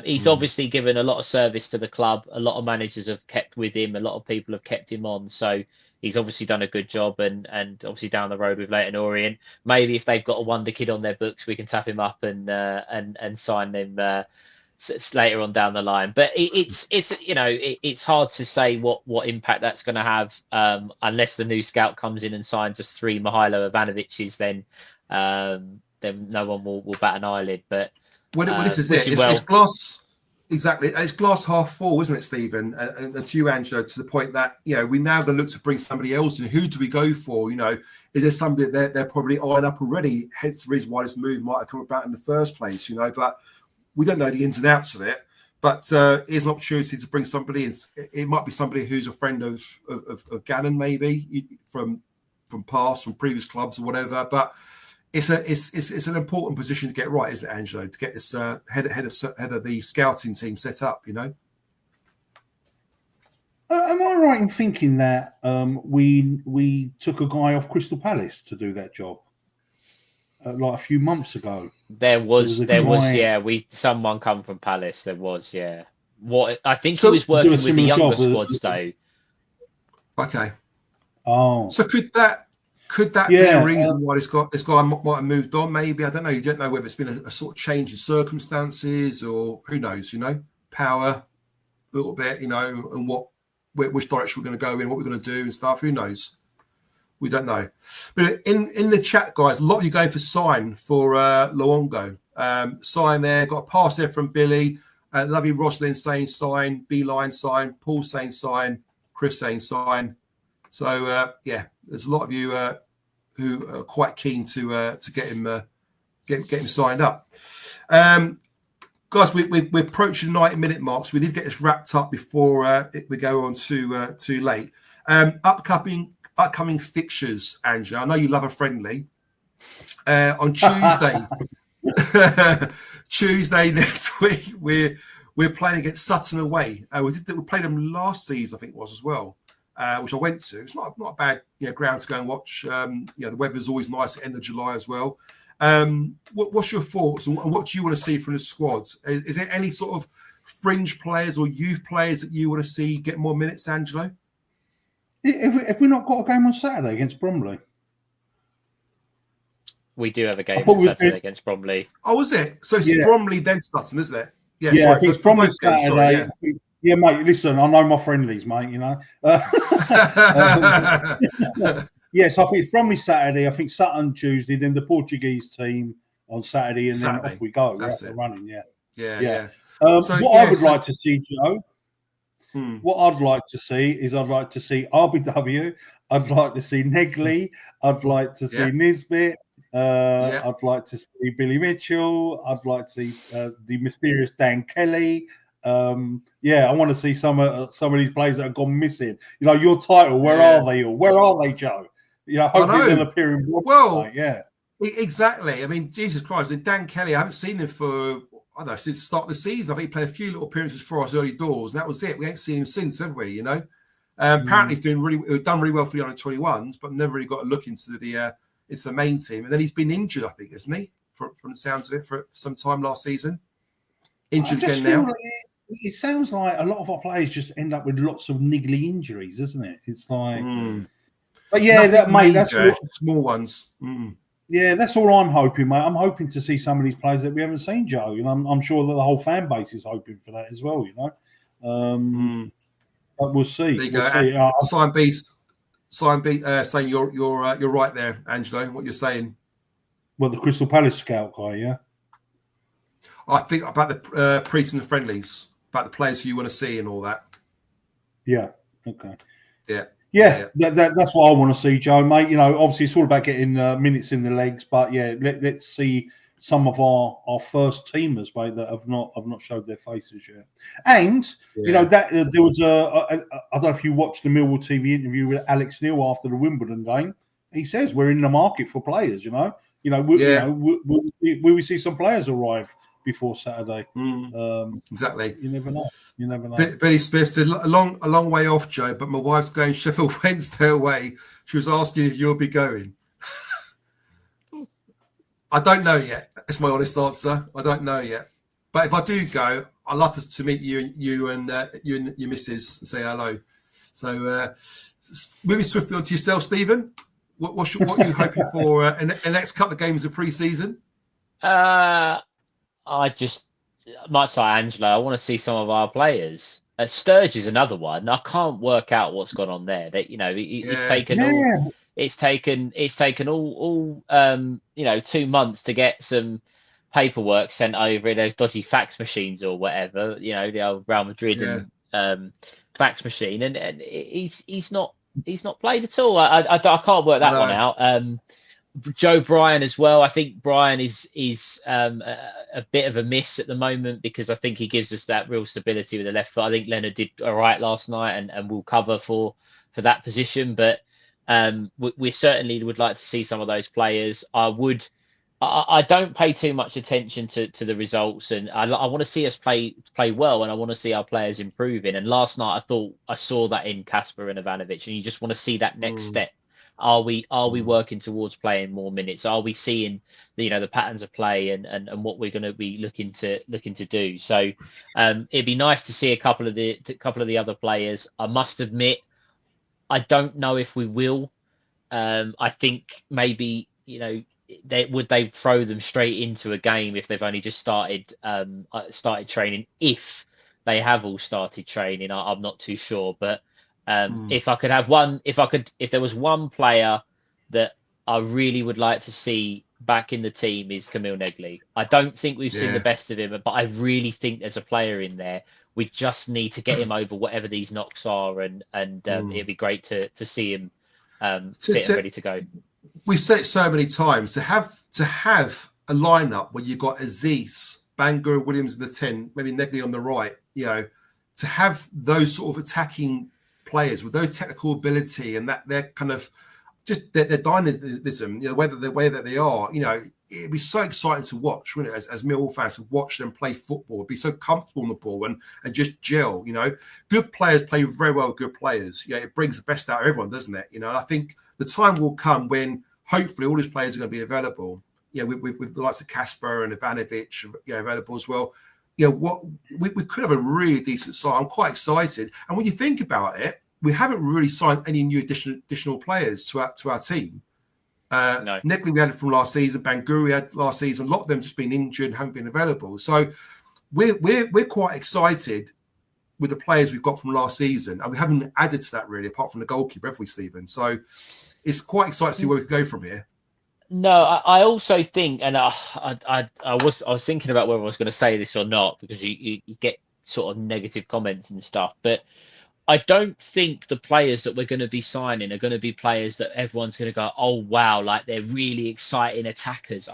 he's obviously given a lot of service to the club. A lot of managers have kept with him. A lot of people have kept him on. So he's obviously done a good job. And obviously down the road with Leyton Orient, maybe if they've got a wonder kid on their books, we can tap him up and sign him later on down the line. But it's hard to say what impact that's going to have unless the new scout comes in and signs us 3 Mihailo Ivanovic's. Then no one will bat an eyelid. But this is it. It's glass, exactly. It's glass half full, isn't it, Stephen? And to you, Angelo, to the point that we're now going to look to bring somebody else in. Who do we go for? Is there somebody that they're probably eyeing up already? Hence the reason why this move might have come about in the first place. But we don't know the ins and outs of it. But here's an opportunity to bring somebody in. It might be somebody who's a friend of Gannon, maybe from previous clubs or whatever. But it's an important position to get right, isn't it, Angelo? To get this head of the scouting team set up, Am I right in thinking that we took a guy off Crystal Palace to do that job like a few months ago? There was, guy yeah. Someone come from Palace. There was, yeah. What I think he So was do a working with the similar younger job. squads though. okay. Oh, So could that be a reason why this guy might have moved on? Maybe, I don't know. You don't know whether it's been a sort of change in circumstances, or who knows? Power a little bit, and which direction we're going to go in, what we're going to do and stuff. Who knows? We don't know. But in the chat, guys, a lot of you going for sign for Luongo. Sign there. Got a pass there from Billy. Lovely Roslyn saying sign. Beeline sign. Paul saying sign. Chris saying sign. So there's a lot of you who are quite keen to get him signed up. Guys, we're approaching the 90-minute mark, so we need to get this wrapped up before we go on too late. Upcoming fixtures, Angela. I know you love a friendly. On Tuesday, Tuesday next week, we're playing against Sutton away. We played them last season, I think it was as well. Which I went to. It's not a bad ground to go and watch. The weather's always nice at the end of July as well. What's your thoughts and what do you want to see from the squad? Is there any sort of fringe players or youth players that you want to see get more minutes, Angelo? Have we not got a game on Saturday against Bromley? We do have a game on Saturday against Bromley. Oh, is it? So it's Bromley then Sutton, isn't it? Yeah, sorry, I think it's Bromley Saturday. Yeah, mate, listen, I know my friendlies, mate, Yes, I think it's Bromley Saturday, I think Sutton Tuesday, then the Portuguese team on Saturday, and then off we go. That's it. Running, yeah. What I would like to see, Joe, what I'd like to see is I'd like to see RBW, I'd like to see Negley, I'd like to see Nisbet, I'd like to see Billy Mitchell, I'd like to see the mysterious Dan Kelly. I want to see some of these players that have gone missing. Your title. Where are they all? Where are they, Joe? Hopefully they'll appear in. Exactly. I mean, Jesus Christ! And Dan Kelly, I haven't seen him for since the start of the season. I think he played a few little appearances for us early doors, and that was it. We ain't seen him since, have we? Apparently he's done really well for the under-21s, but never really got a look into the main team. And then he's been injured, I think, isn't he? From the sounds of it, for some time last season. Injured again now. It sounds like a lot of our players just end up with lots of niggly injuries, isn't it? It's like, but that's small ones. Yeah, that's all I'm hoping, mate. I'm hoping to see some of these players that we haven't seen, Joe. I'm sure that the whole fan base is hoping for that as well. But we'll see. There you go. Sign B, saying you're right there, Angelo. What you're saying? Well, the Crystal Palace scout guy, yeah. I think about the preseason friendlies, about the players who you want to see and all that. Yeah. Okay. Yeah. That's what I want to see, Joe, mate. Obviously it's all about getting minutes in the legs, but let's see some of our first teamers, mate, that have not showed their faces yet. And that there was I don't know if you watched the Millwall TV interview with Alex Neil after the Wimbledon game. He says we're in the market for players. Will we see some players arrive before Saturday? Exactly. You never know. Billy Smith said a long way off, Joe, but my wife's going Sheffield Wednesday away. She was asking if you'll be going. I don't know yet. That's my honest answer. I don't know yet. But if I do go, I'd love to meet you and your missus and say hello. So moving swiftly on to yourself, Stephen. What are you hoping for in the next couple of games of pre-season? I just, much like Angela, I want to see some of our players. Sturge is another one. I can't work out what's gone on there. That it's taken all 2 months to get some paperwork sent over in those dodgy fax machines or whatever. The old Real Madrid and fax machine, and he's not played at all. I can't work that one out. Joe Bryan as well. I think Bryan is a bit of a miss at the moment because I think he gives us that real stability with the left foot. I think Leonard did all right last night and will cover for that position. But we certainly would like to see some of those players. I would I don't pay too much attention to the results, and I want to see us play well, and I want to see our players improving. And last night I thought I saw that in Casper and Ivanovic, and you just want to see that next step. Are we working towards playing more minutes? Are we seeing the patterns of play and what we're going to be looking to do? So it'd be nice to see a couple of the other players. I must admit, I don't know if we will. I think maybe they throw them straight into a game if they've only just started training. If they have all started training, I'm not too sure. But if there was one player that I really would like to see back in the team is Kamil Negli. I don't think we've seen the best of him, but I really think there's a player in there. We just need to get him over whatever these knocks are, and it'd be great to see him fit and ready to go. We've said it so many times, to have a lineup where you've got Aziz, Bangura, Williams in the 10, maybe Negli on the right, to have those sort of attacking players with those technical ability and that they're kind of just their dynamism, the way that they are, it'd be so exciting to watch, wouldn't it? As Millwall fans, to watch them play football, it'd be so comfortable on the ball and just gel. Good players play very well. Good players, it brings the best out of everyone, doesn't it? I think the time will come when hopefully all these players are going to be available. With the likes of Casper and Ivanovic, available as well. What we could have a really decent side. I'm quite excited. And when you think about it, we haven't really signed any new additional players to our team. No. Negli we had it from last season. Bangura we had last season. A lot of them just been injured and haven't been available. So we're quite excited with the players we've got from last season, and we haven't added to that really, apart from the goalkeeper, have we, Stephen? So it's quite exciting to see where we can go from here. No, I also think, and I was thinking about whether I was going to say this or not, because you get sort of negative comments and stuff, but I don't think the players that we're going to be signing are going to be players that everyone's going to go, oh wow, like they're really exciting attackers.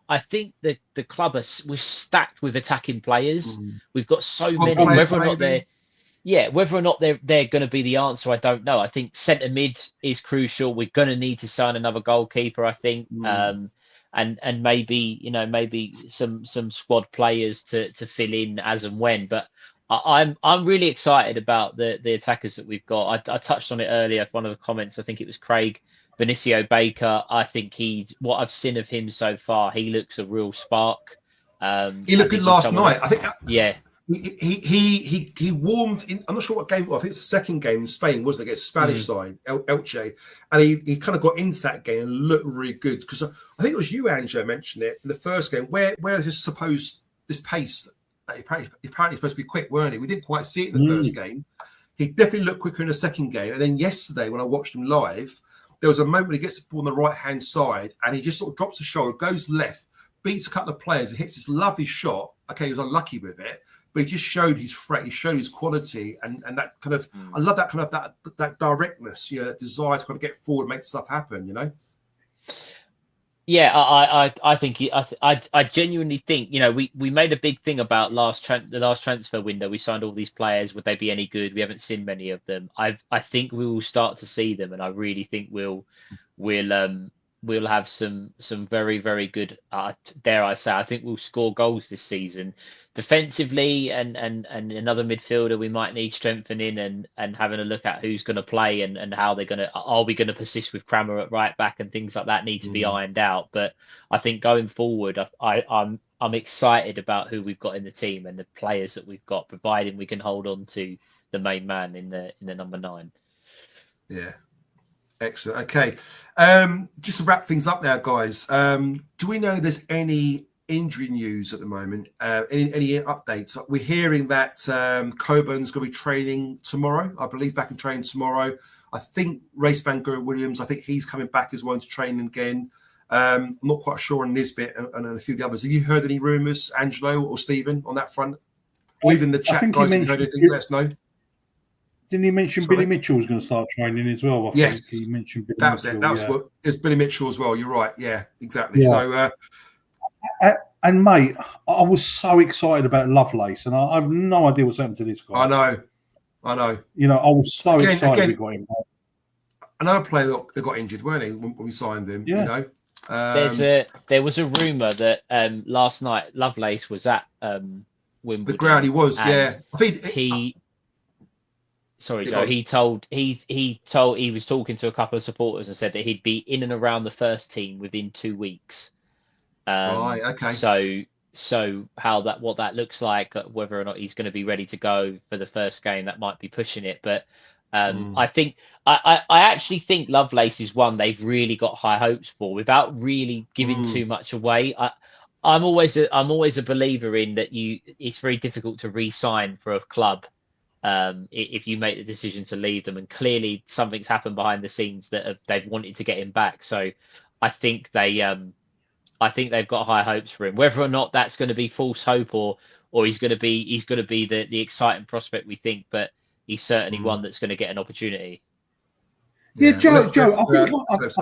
I think the club we're stacked with attacking players. We've got so many. Whether or not they're going to be the answer, I don't know. I think centre mid is crucial. We're going to need to sign another goalkeeper, I think, and maybe some squad players to fill in as and when. But I'm really excited about the attackers that we've got. I touched on it earlier. One of the comments, I think it was Craig Benicio Baker. I think what I've seen of him so far, he looks a real spark. He looked good last night. I think. Yeah. He warmed in. I'm not sure what game it was. I think it's the second game in Spain, wasn't it? Against the Spanish side, Elche, and he kind of got into that game and looked really good. Because I think it was you, Angelo, mentioned it in the first game. Where is this pace? Apparently supposed to be quick, weren't he? We didn't quite see it in the first game. He definitely looked quicker in the second game. And then yesterday, when I watched him live, there was a moment when he gets the ball on the right-hand side and he just sort of drops the shoulder, goes left, beats a couple of players, and hits this lovely shot. Okay, he was unlucky with it, but he just showed his threat, he showed his quality, and that kind of, I love that kind of that directness, that desire to kind of get forward and make stuff happen, Yeah, I think I genuinely think we made a big thing about the last transfer window. We signed all these players. Would they be any good? We haven't seen many of them. I think we will start to see them, and I really think we'll have some very, very good. Dare I say? I think we'll score goals this season. Defensively and another midfielder we might need strengthening and having a look at who's going to play and how are we going to persist with Crammer at right back and things like that need to be ironed out. But I think going forward, I'm excited about who we've got in the team and the players that we've got, providing we can hold on to the main man in the number 9. Yeah. Excellent. Okay. Just to wrap things up now, guys. Do we know there's any injury news at the moment? Any updates? We're hearing that Coburn's going to be training tomorrow. I believe back in training tomorrow. I think Race Bangura Williams, I think he's coming back as well to training again. I'm not quite sure on Nisbet and a few of the others. Have you heard any rumours, Angelo or Stephen, on that front? Or even the chat guys, if you heard anything, let us know. Didn't he mention Billy Mitchell was going to start training as well? Yes, he mentioned Billy that was Mitchell, it. That was what it was, Billy Mitchell as well. You're right. Yeah, exactly. Yeah. So, and mate, I was so excited about Lovelace, and I have no idea what's happened to this guy. I know. I was so excited we got him. Another player that got injured, weren't he, when we signed him? Yeah. There was a rumor that last night Lovelace was at Wimbledon. The ground he was, and yeah. I think he. Sorry, Joe. He was talking to a couple of supporters and said that he'd be in and around the first team within 2 weeks. Right. Okay. So what that looks like, whether or not he's going to be ready to go for the first game, that might be pushing it. But I actually think Lovelace is one they've really got high hopes for without really giving too much away. I'm always a believer in that it's very difficult to re-sign for a club if you make the decision to leave them, and clearly something's happened behind the scenes that they've wanted to get him back. So I think they've got high hopes for him. Whether or not that's going to be false hope or he's going to be the exciting prospect we think, but he's certainly one that's going to get an opportunity. Yeah, Joe. I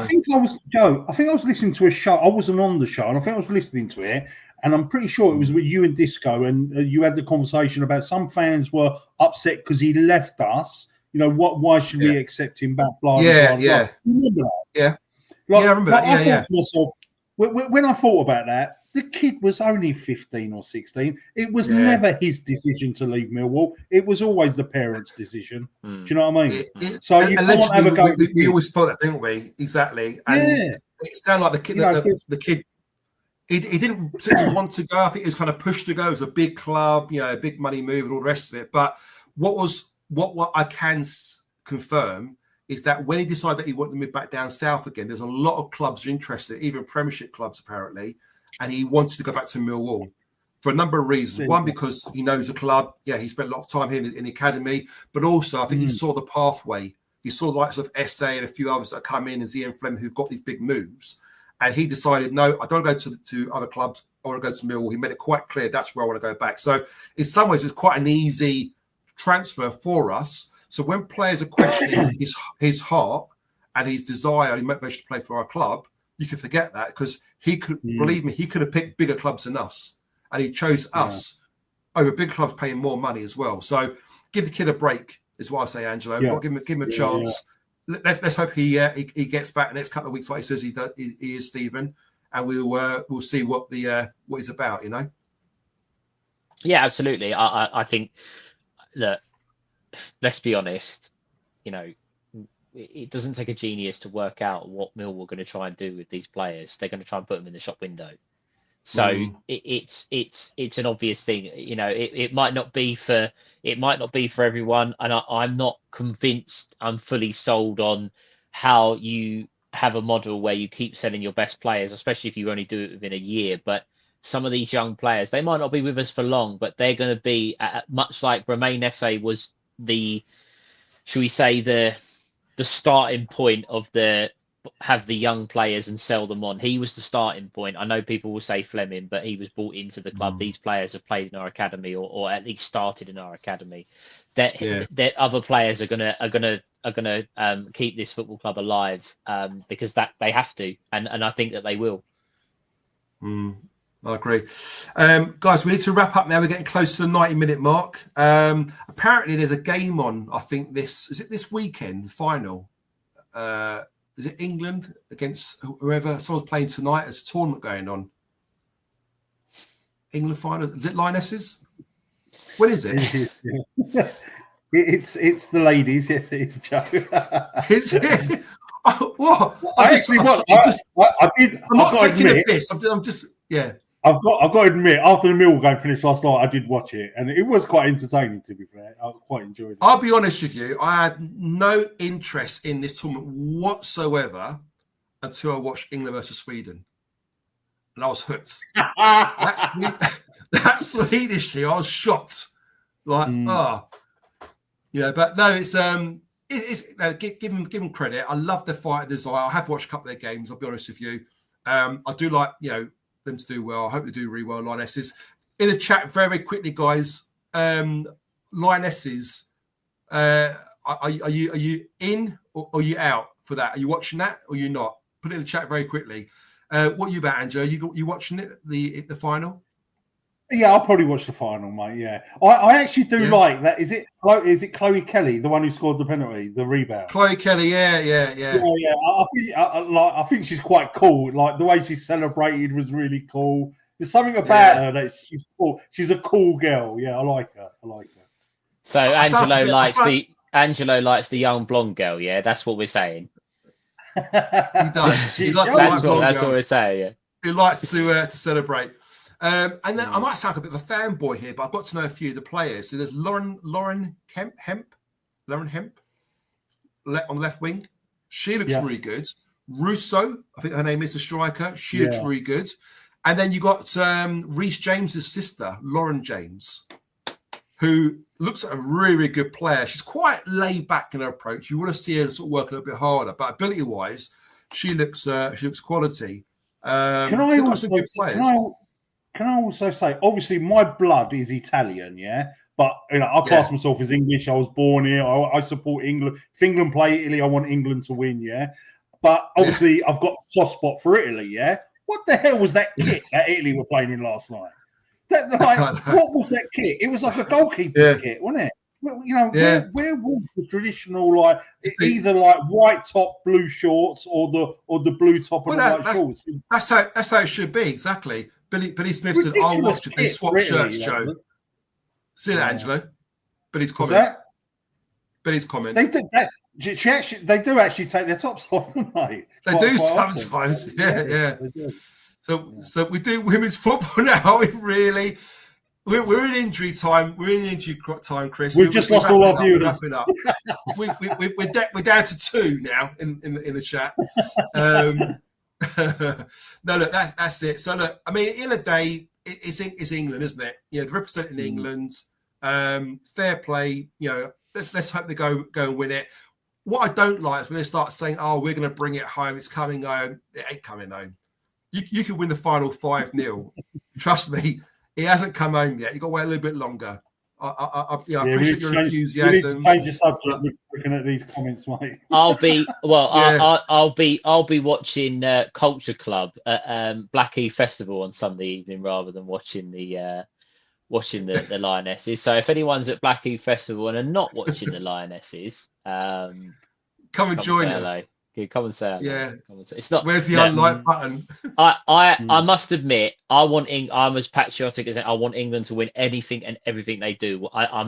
think I was listening to a show. I wasn't on the show, and I think I was listening to it. And I'm pretty sure it was with you and Disco, and you had the conversation about some fans were upset because he left us. You know, why should we accept him back? Blah, yeah, blah, yeah. Blah. Remember that? Yeah. Like, I remember that. I thought to myself, when I thought about that, the kid was only 15 or 16. It was never his decision to leave Millwall. It was always the parents' decision. Do you know what I mean? So you can't have a go. We always thought that, didn't we? Exactly. And it sounded like the kid. The kid. He didn't particularly want to go. I think he was kind of pushed to go. It was a big club, a big money move and all the rest of it. But what I can confirm is that when he decided that he wanted to move back down south again, there's a lot of clubs interested, even Premiership clubs apparently, and he wanted to go back to Millwall for a number of reasons. One, because he knows the club. Yeah, he spent a lot of time here in the academy, but also I think he saw the pathway. He saw the likes of SA and a few others that come in, and Ian Fleming, who've got these big moves. And he decided, no, I don't want to go to other clubs. I want to go to Millwall. He made it quite clear that's where I want to go back. So in some ways, it's quite an easy transfer for us. So when players are questioning his heart and his desire and motivation to play for our club, you can forget that, because he could, believe me, he could have picked bigger clubs than us. And he chose us over big clubs paying more money as well. So give the kid a break is what I say, Angelo. Yeah. Give him a chance. Yeah. Let's hope he gets back the next couple of weeks, like he says he is, Stephen, and we'll see what he's about. Yeah, absolutely. I think that, let's be honest, it doesn't take a genius to work out what Millwall are going to try and do with these players. They're going to try and put them in the shop window. So it's an obvious thing. It might not be for everyone, and I'm not convinced I'm fully sold on how you have a model where you keep selling your best players, especially if you only do it within a year. But some of these young players, they might not be with us for long, but they're going to be much like Romain Esse was should we say the starting point of have the young players and sell them on. He was the starting point. I know people will say Fleming, but he was brought into the club. These players have played in our academy, or at least started in our academy. That other players are gonna keep this football club alive because that they have to, and I think that they will. I agree. Guys, we need to wrap up now. We're getting close to the 90-minute mark. Apparently there's a game on, I think this weekend, the final. Is it England against whoever? Someone's playing tonight. There's a tournament going on. England final. Is it Lionesses? When is it? It's the ladies. Yes, it is, Joe. Is it? What? I'm not taking the piss. I'm just. I've got to admit, after the Millwall game finished last night, I did watch it, and it was quite entertaining. To be fair, I quite enjoyed it. I'll be honest with you, I had no interest in this tournament whatsoever until I watched England versus Sweden, and I was hooked. That Swedish team, I was shocked. But no, it's give them credit. I love their fight and desire. I have watched a couple of their games. I'll be honest with you. I do like them to do well. I hope they do really well. Lionesses in the chat very, very quickly, guys. Lionesses, are you in or are you out for that? Are you watching that or are you not? Put it in the chat very quickly. What are you about, Angelo? You watching it the final? Yeah, I'll probably watch the final, mate. Yeah, I actually do like that. Is it Chloe Kelly, the one who scored the penalty, the rebound? Chloe Kelly, yeah. I think she's quite cool. Like the way she celebrated was really cool. There's something about her that she's cool. She's a cool girl. Yeah, I like her. So Angelo likes the young blonde girl. Yeah, that's what we're saying. He does. He likes that's what we're saying. Yeah. He likes to celebrate. And then I might sound like a bit of a fanboy here, but I've got to know a few of the players. So there's Lauren Hemp on the left wing. She looks really good. Russo, I think her name is, the striker. She looks really good. And then you got Reece James's sister, Lauren James, who looks like a really, really good player. She's quite laid back in her approach. You want to see her sort of work a little bit harder, but ability-wise, she looks quality. Can I also say, obviously, my blood is Italian, yeah? But, I class myself as English. I was born here. I support England. If England play Italy, I want England to win, yeah? But, obviously, I've got a soft spot for Italy, yeah? What the hell was that kit that Italy were playing in last night? What was that kit? It was like a goalkeeper kit, wasn't it? Where was the traditional, either white top, blue shorts, or the blue top and white shorts? That's how it should be, exactly. Billy Smith said, "I'll watch it. They swap shirts, Joe." See that, Angelo? Billy's comment. Billy's comment. They do actually take their tops off, don't they? They do sometimes. Yeah. So we do women's football now. We're in injury time. We're in injury time, Chris. We've just lost all our viewers. We're down to 2 now in the chat. No, look, that's it. So look, I mean, in a day, it's England, isn't it? Representing England, fair play. Let's hope they go and win it. What I don't like is when they start saying, "Oh, we're going to bring it home. It's coming home." It ain't coming home. You could win the final 5-0. Trust me, it hasn't come home yet. You've got to wait a little bit longer. I appreciate your enthusiasm. We need to change the subject looking at these comments, mate. I'll be watching Culture Club at Blackheath Festival on Sunday evening rather than watching the Lionesses. So if anyone's at Blackheath Festival and are not watching the Lionesses, come and join us. Come and say hello. Yeah. It's not. Where's the unlike button? I must admit, I'm as patriotic as I want England to win anything and everything they do. I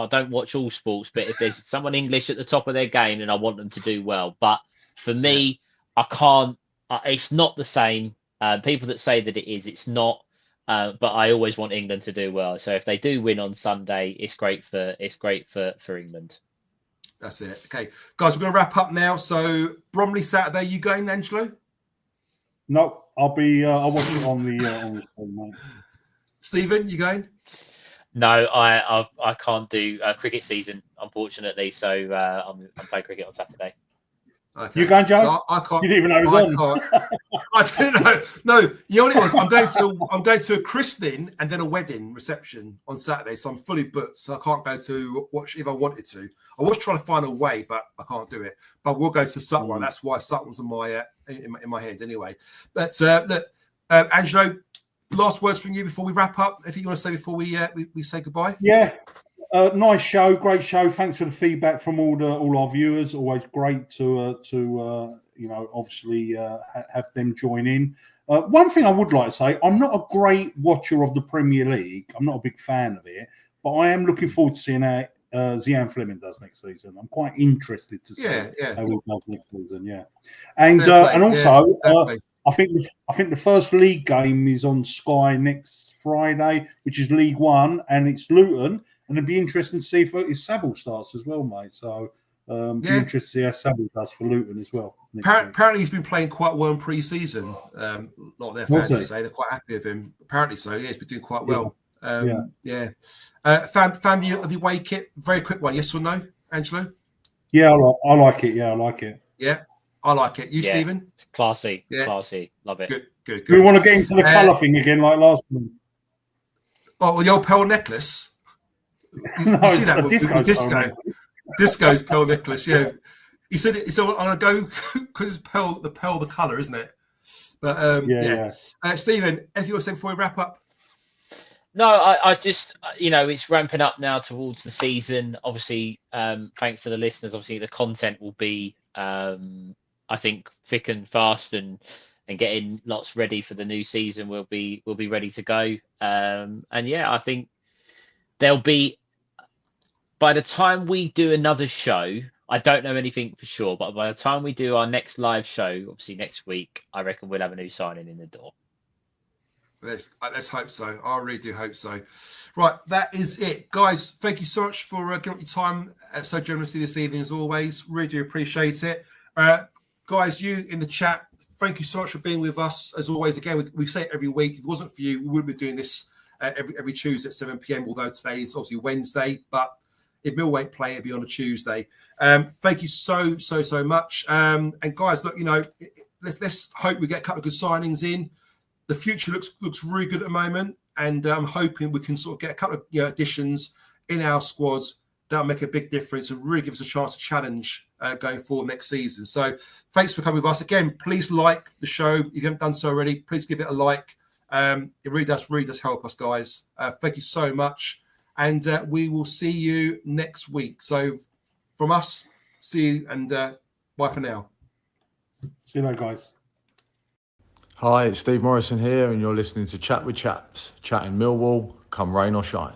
don't watch all sports, but if there's someone English at the top of their game, then I want them to do well. But for me, I can't. It's not the same. People that say that it is, it's not. But I always want England to do well. So if they do win on Sunday, it's great for England. That's it. Okay, guys, we're going to wrap up now. So Bromley Saturday, you going, Angelo? No, I'll watch it on the phone, mate. Stephen, you going? No, I can't do cricket season, unfortunately. So I'm playing cricket on Saturday. Okay. You going, Joe? So I can't. You didn't even know it was on. I didn't know. No, you know what it was? I'm going to a christening and then a wedding reception on Saturday, so I'm fully booked. So I can't go to watch if I wanted to. I was trying to find a way, but I can't do it. But we'll go to Sutton. That's why Sutton's in my head anyway. But look, Angelo, last words from you before we wrap up. Anything you want to say before we say goodbye? Yeah. Nice show, great show. Thanks for the feedback from all our viewers. Always great to obviously have them join in. One thing I would like to say, I'm not a great watcher of the Premier League. I'm not a big fan of it, but I am looking forward to seeing how Zian Fleming does next season. I'm quite interested to see how he does next season. Yeah, and also. I think the first league game is on Sky next Friday, which is League One, and it's Luton. And it'd be interesting to see if Saville starts as well, mate. So be interested to see how Saville does for Luton as well. Apparently, he's been playing quite well in pre-season. A lot of their fans would say they're quite happy with him. Apparently so. Yeah, he's been doing quite well. Fan view of the away kit. Very quick one. Yes or no, Angelo? Yeah, I like it. Yeah, I like it. Yeah, I like it. You, Stephen? It's classy. Yeah. Classy. Love it. Good. Do we want to get into the colour thing again like last time? Oh, well, the old pearl necklace. You see that with Disco's pearl necklace, yeah. He said it's on a go because it's the pearl, the colour, isn't it? But Stephen, anything you want to say before we wrap up? No, I just, it's ramping up now towards the season. Obviously, thanks to the listeners, obviously the content will be, I think, thick and fast, and getting lots ready for the new season. We'll be ready to go. And yeah, I think there'll be, by the time we do another show, I don't know anything for sure, but by the time we do our next live show, obviously next week, I reckon we'll have a new signing in the door. Let's hope so. I really do hope so. Right, that is it, guys. Thank you so much for giving up your time so generously this evening, as always. Really do appreciate it, guys. You in the chat, thank you so much for being with us as always. Again, we say it every week. If it wasn't for you, we wouldn't be doing this every Tuesday at 7 p.m. Although today is obviously Wednesday, but if middleweight play, it'd be on a Tuesday. Thank you so much. And guys, look, let's hope we get a couple of good signings in. The future looks really good at the moment, and I'm hoping we can sort of get a couple of additions in our squads that'll make a big difference and really give us a chance to challenge going forward next season. So thanks for coming with us. Again, please like the show. If you haven't done so already, please give it a like. It really does help us, guys. Thank you so much. And we will see you next week. So from us, see you, and bye for now. See you later, guys. Hi, it's Steve Morrison here, and you're listening to Chat with Chaps, chatting Millwall, come rain or shine.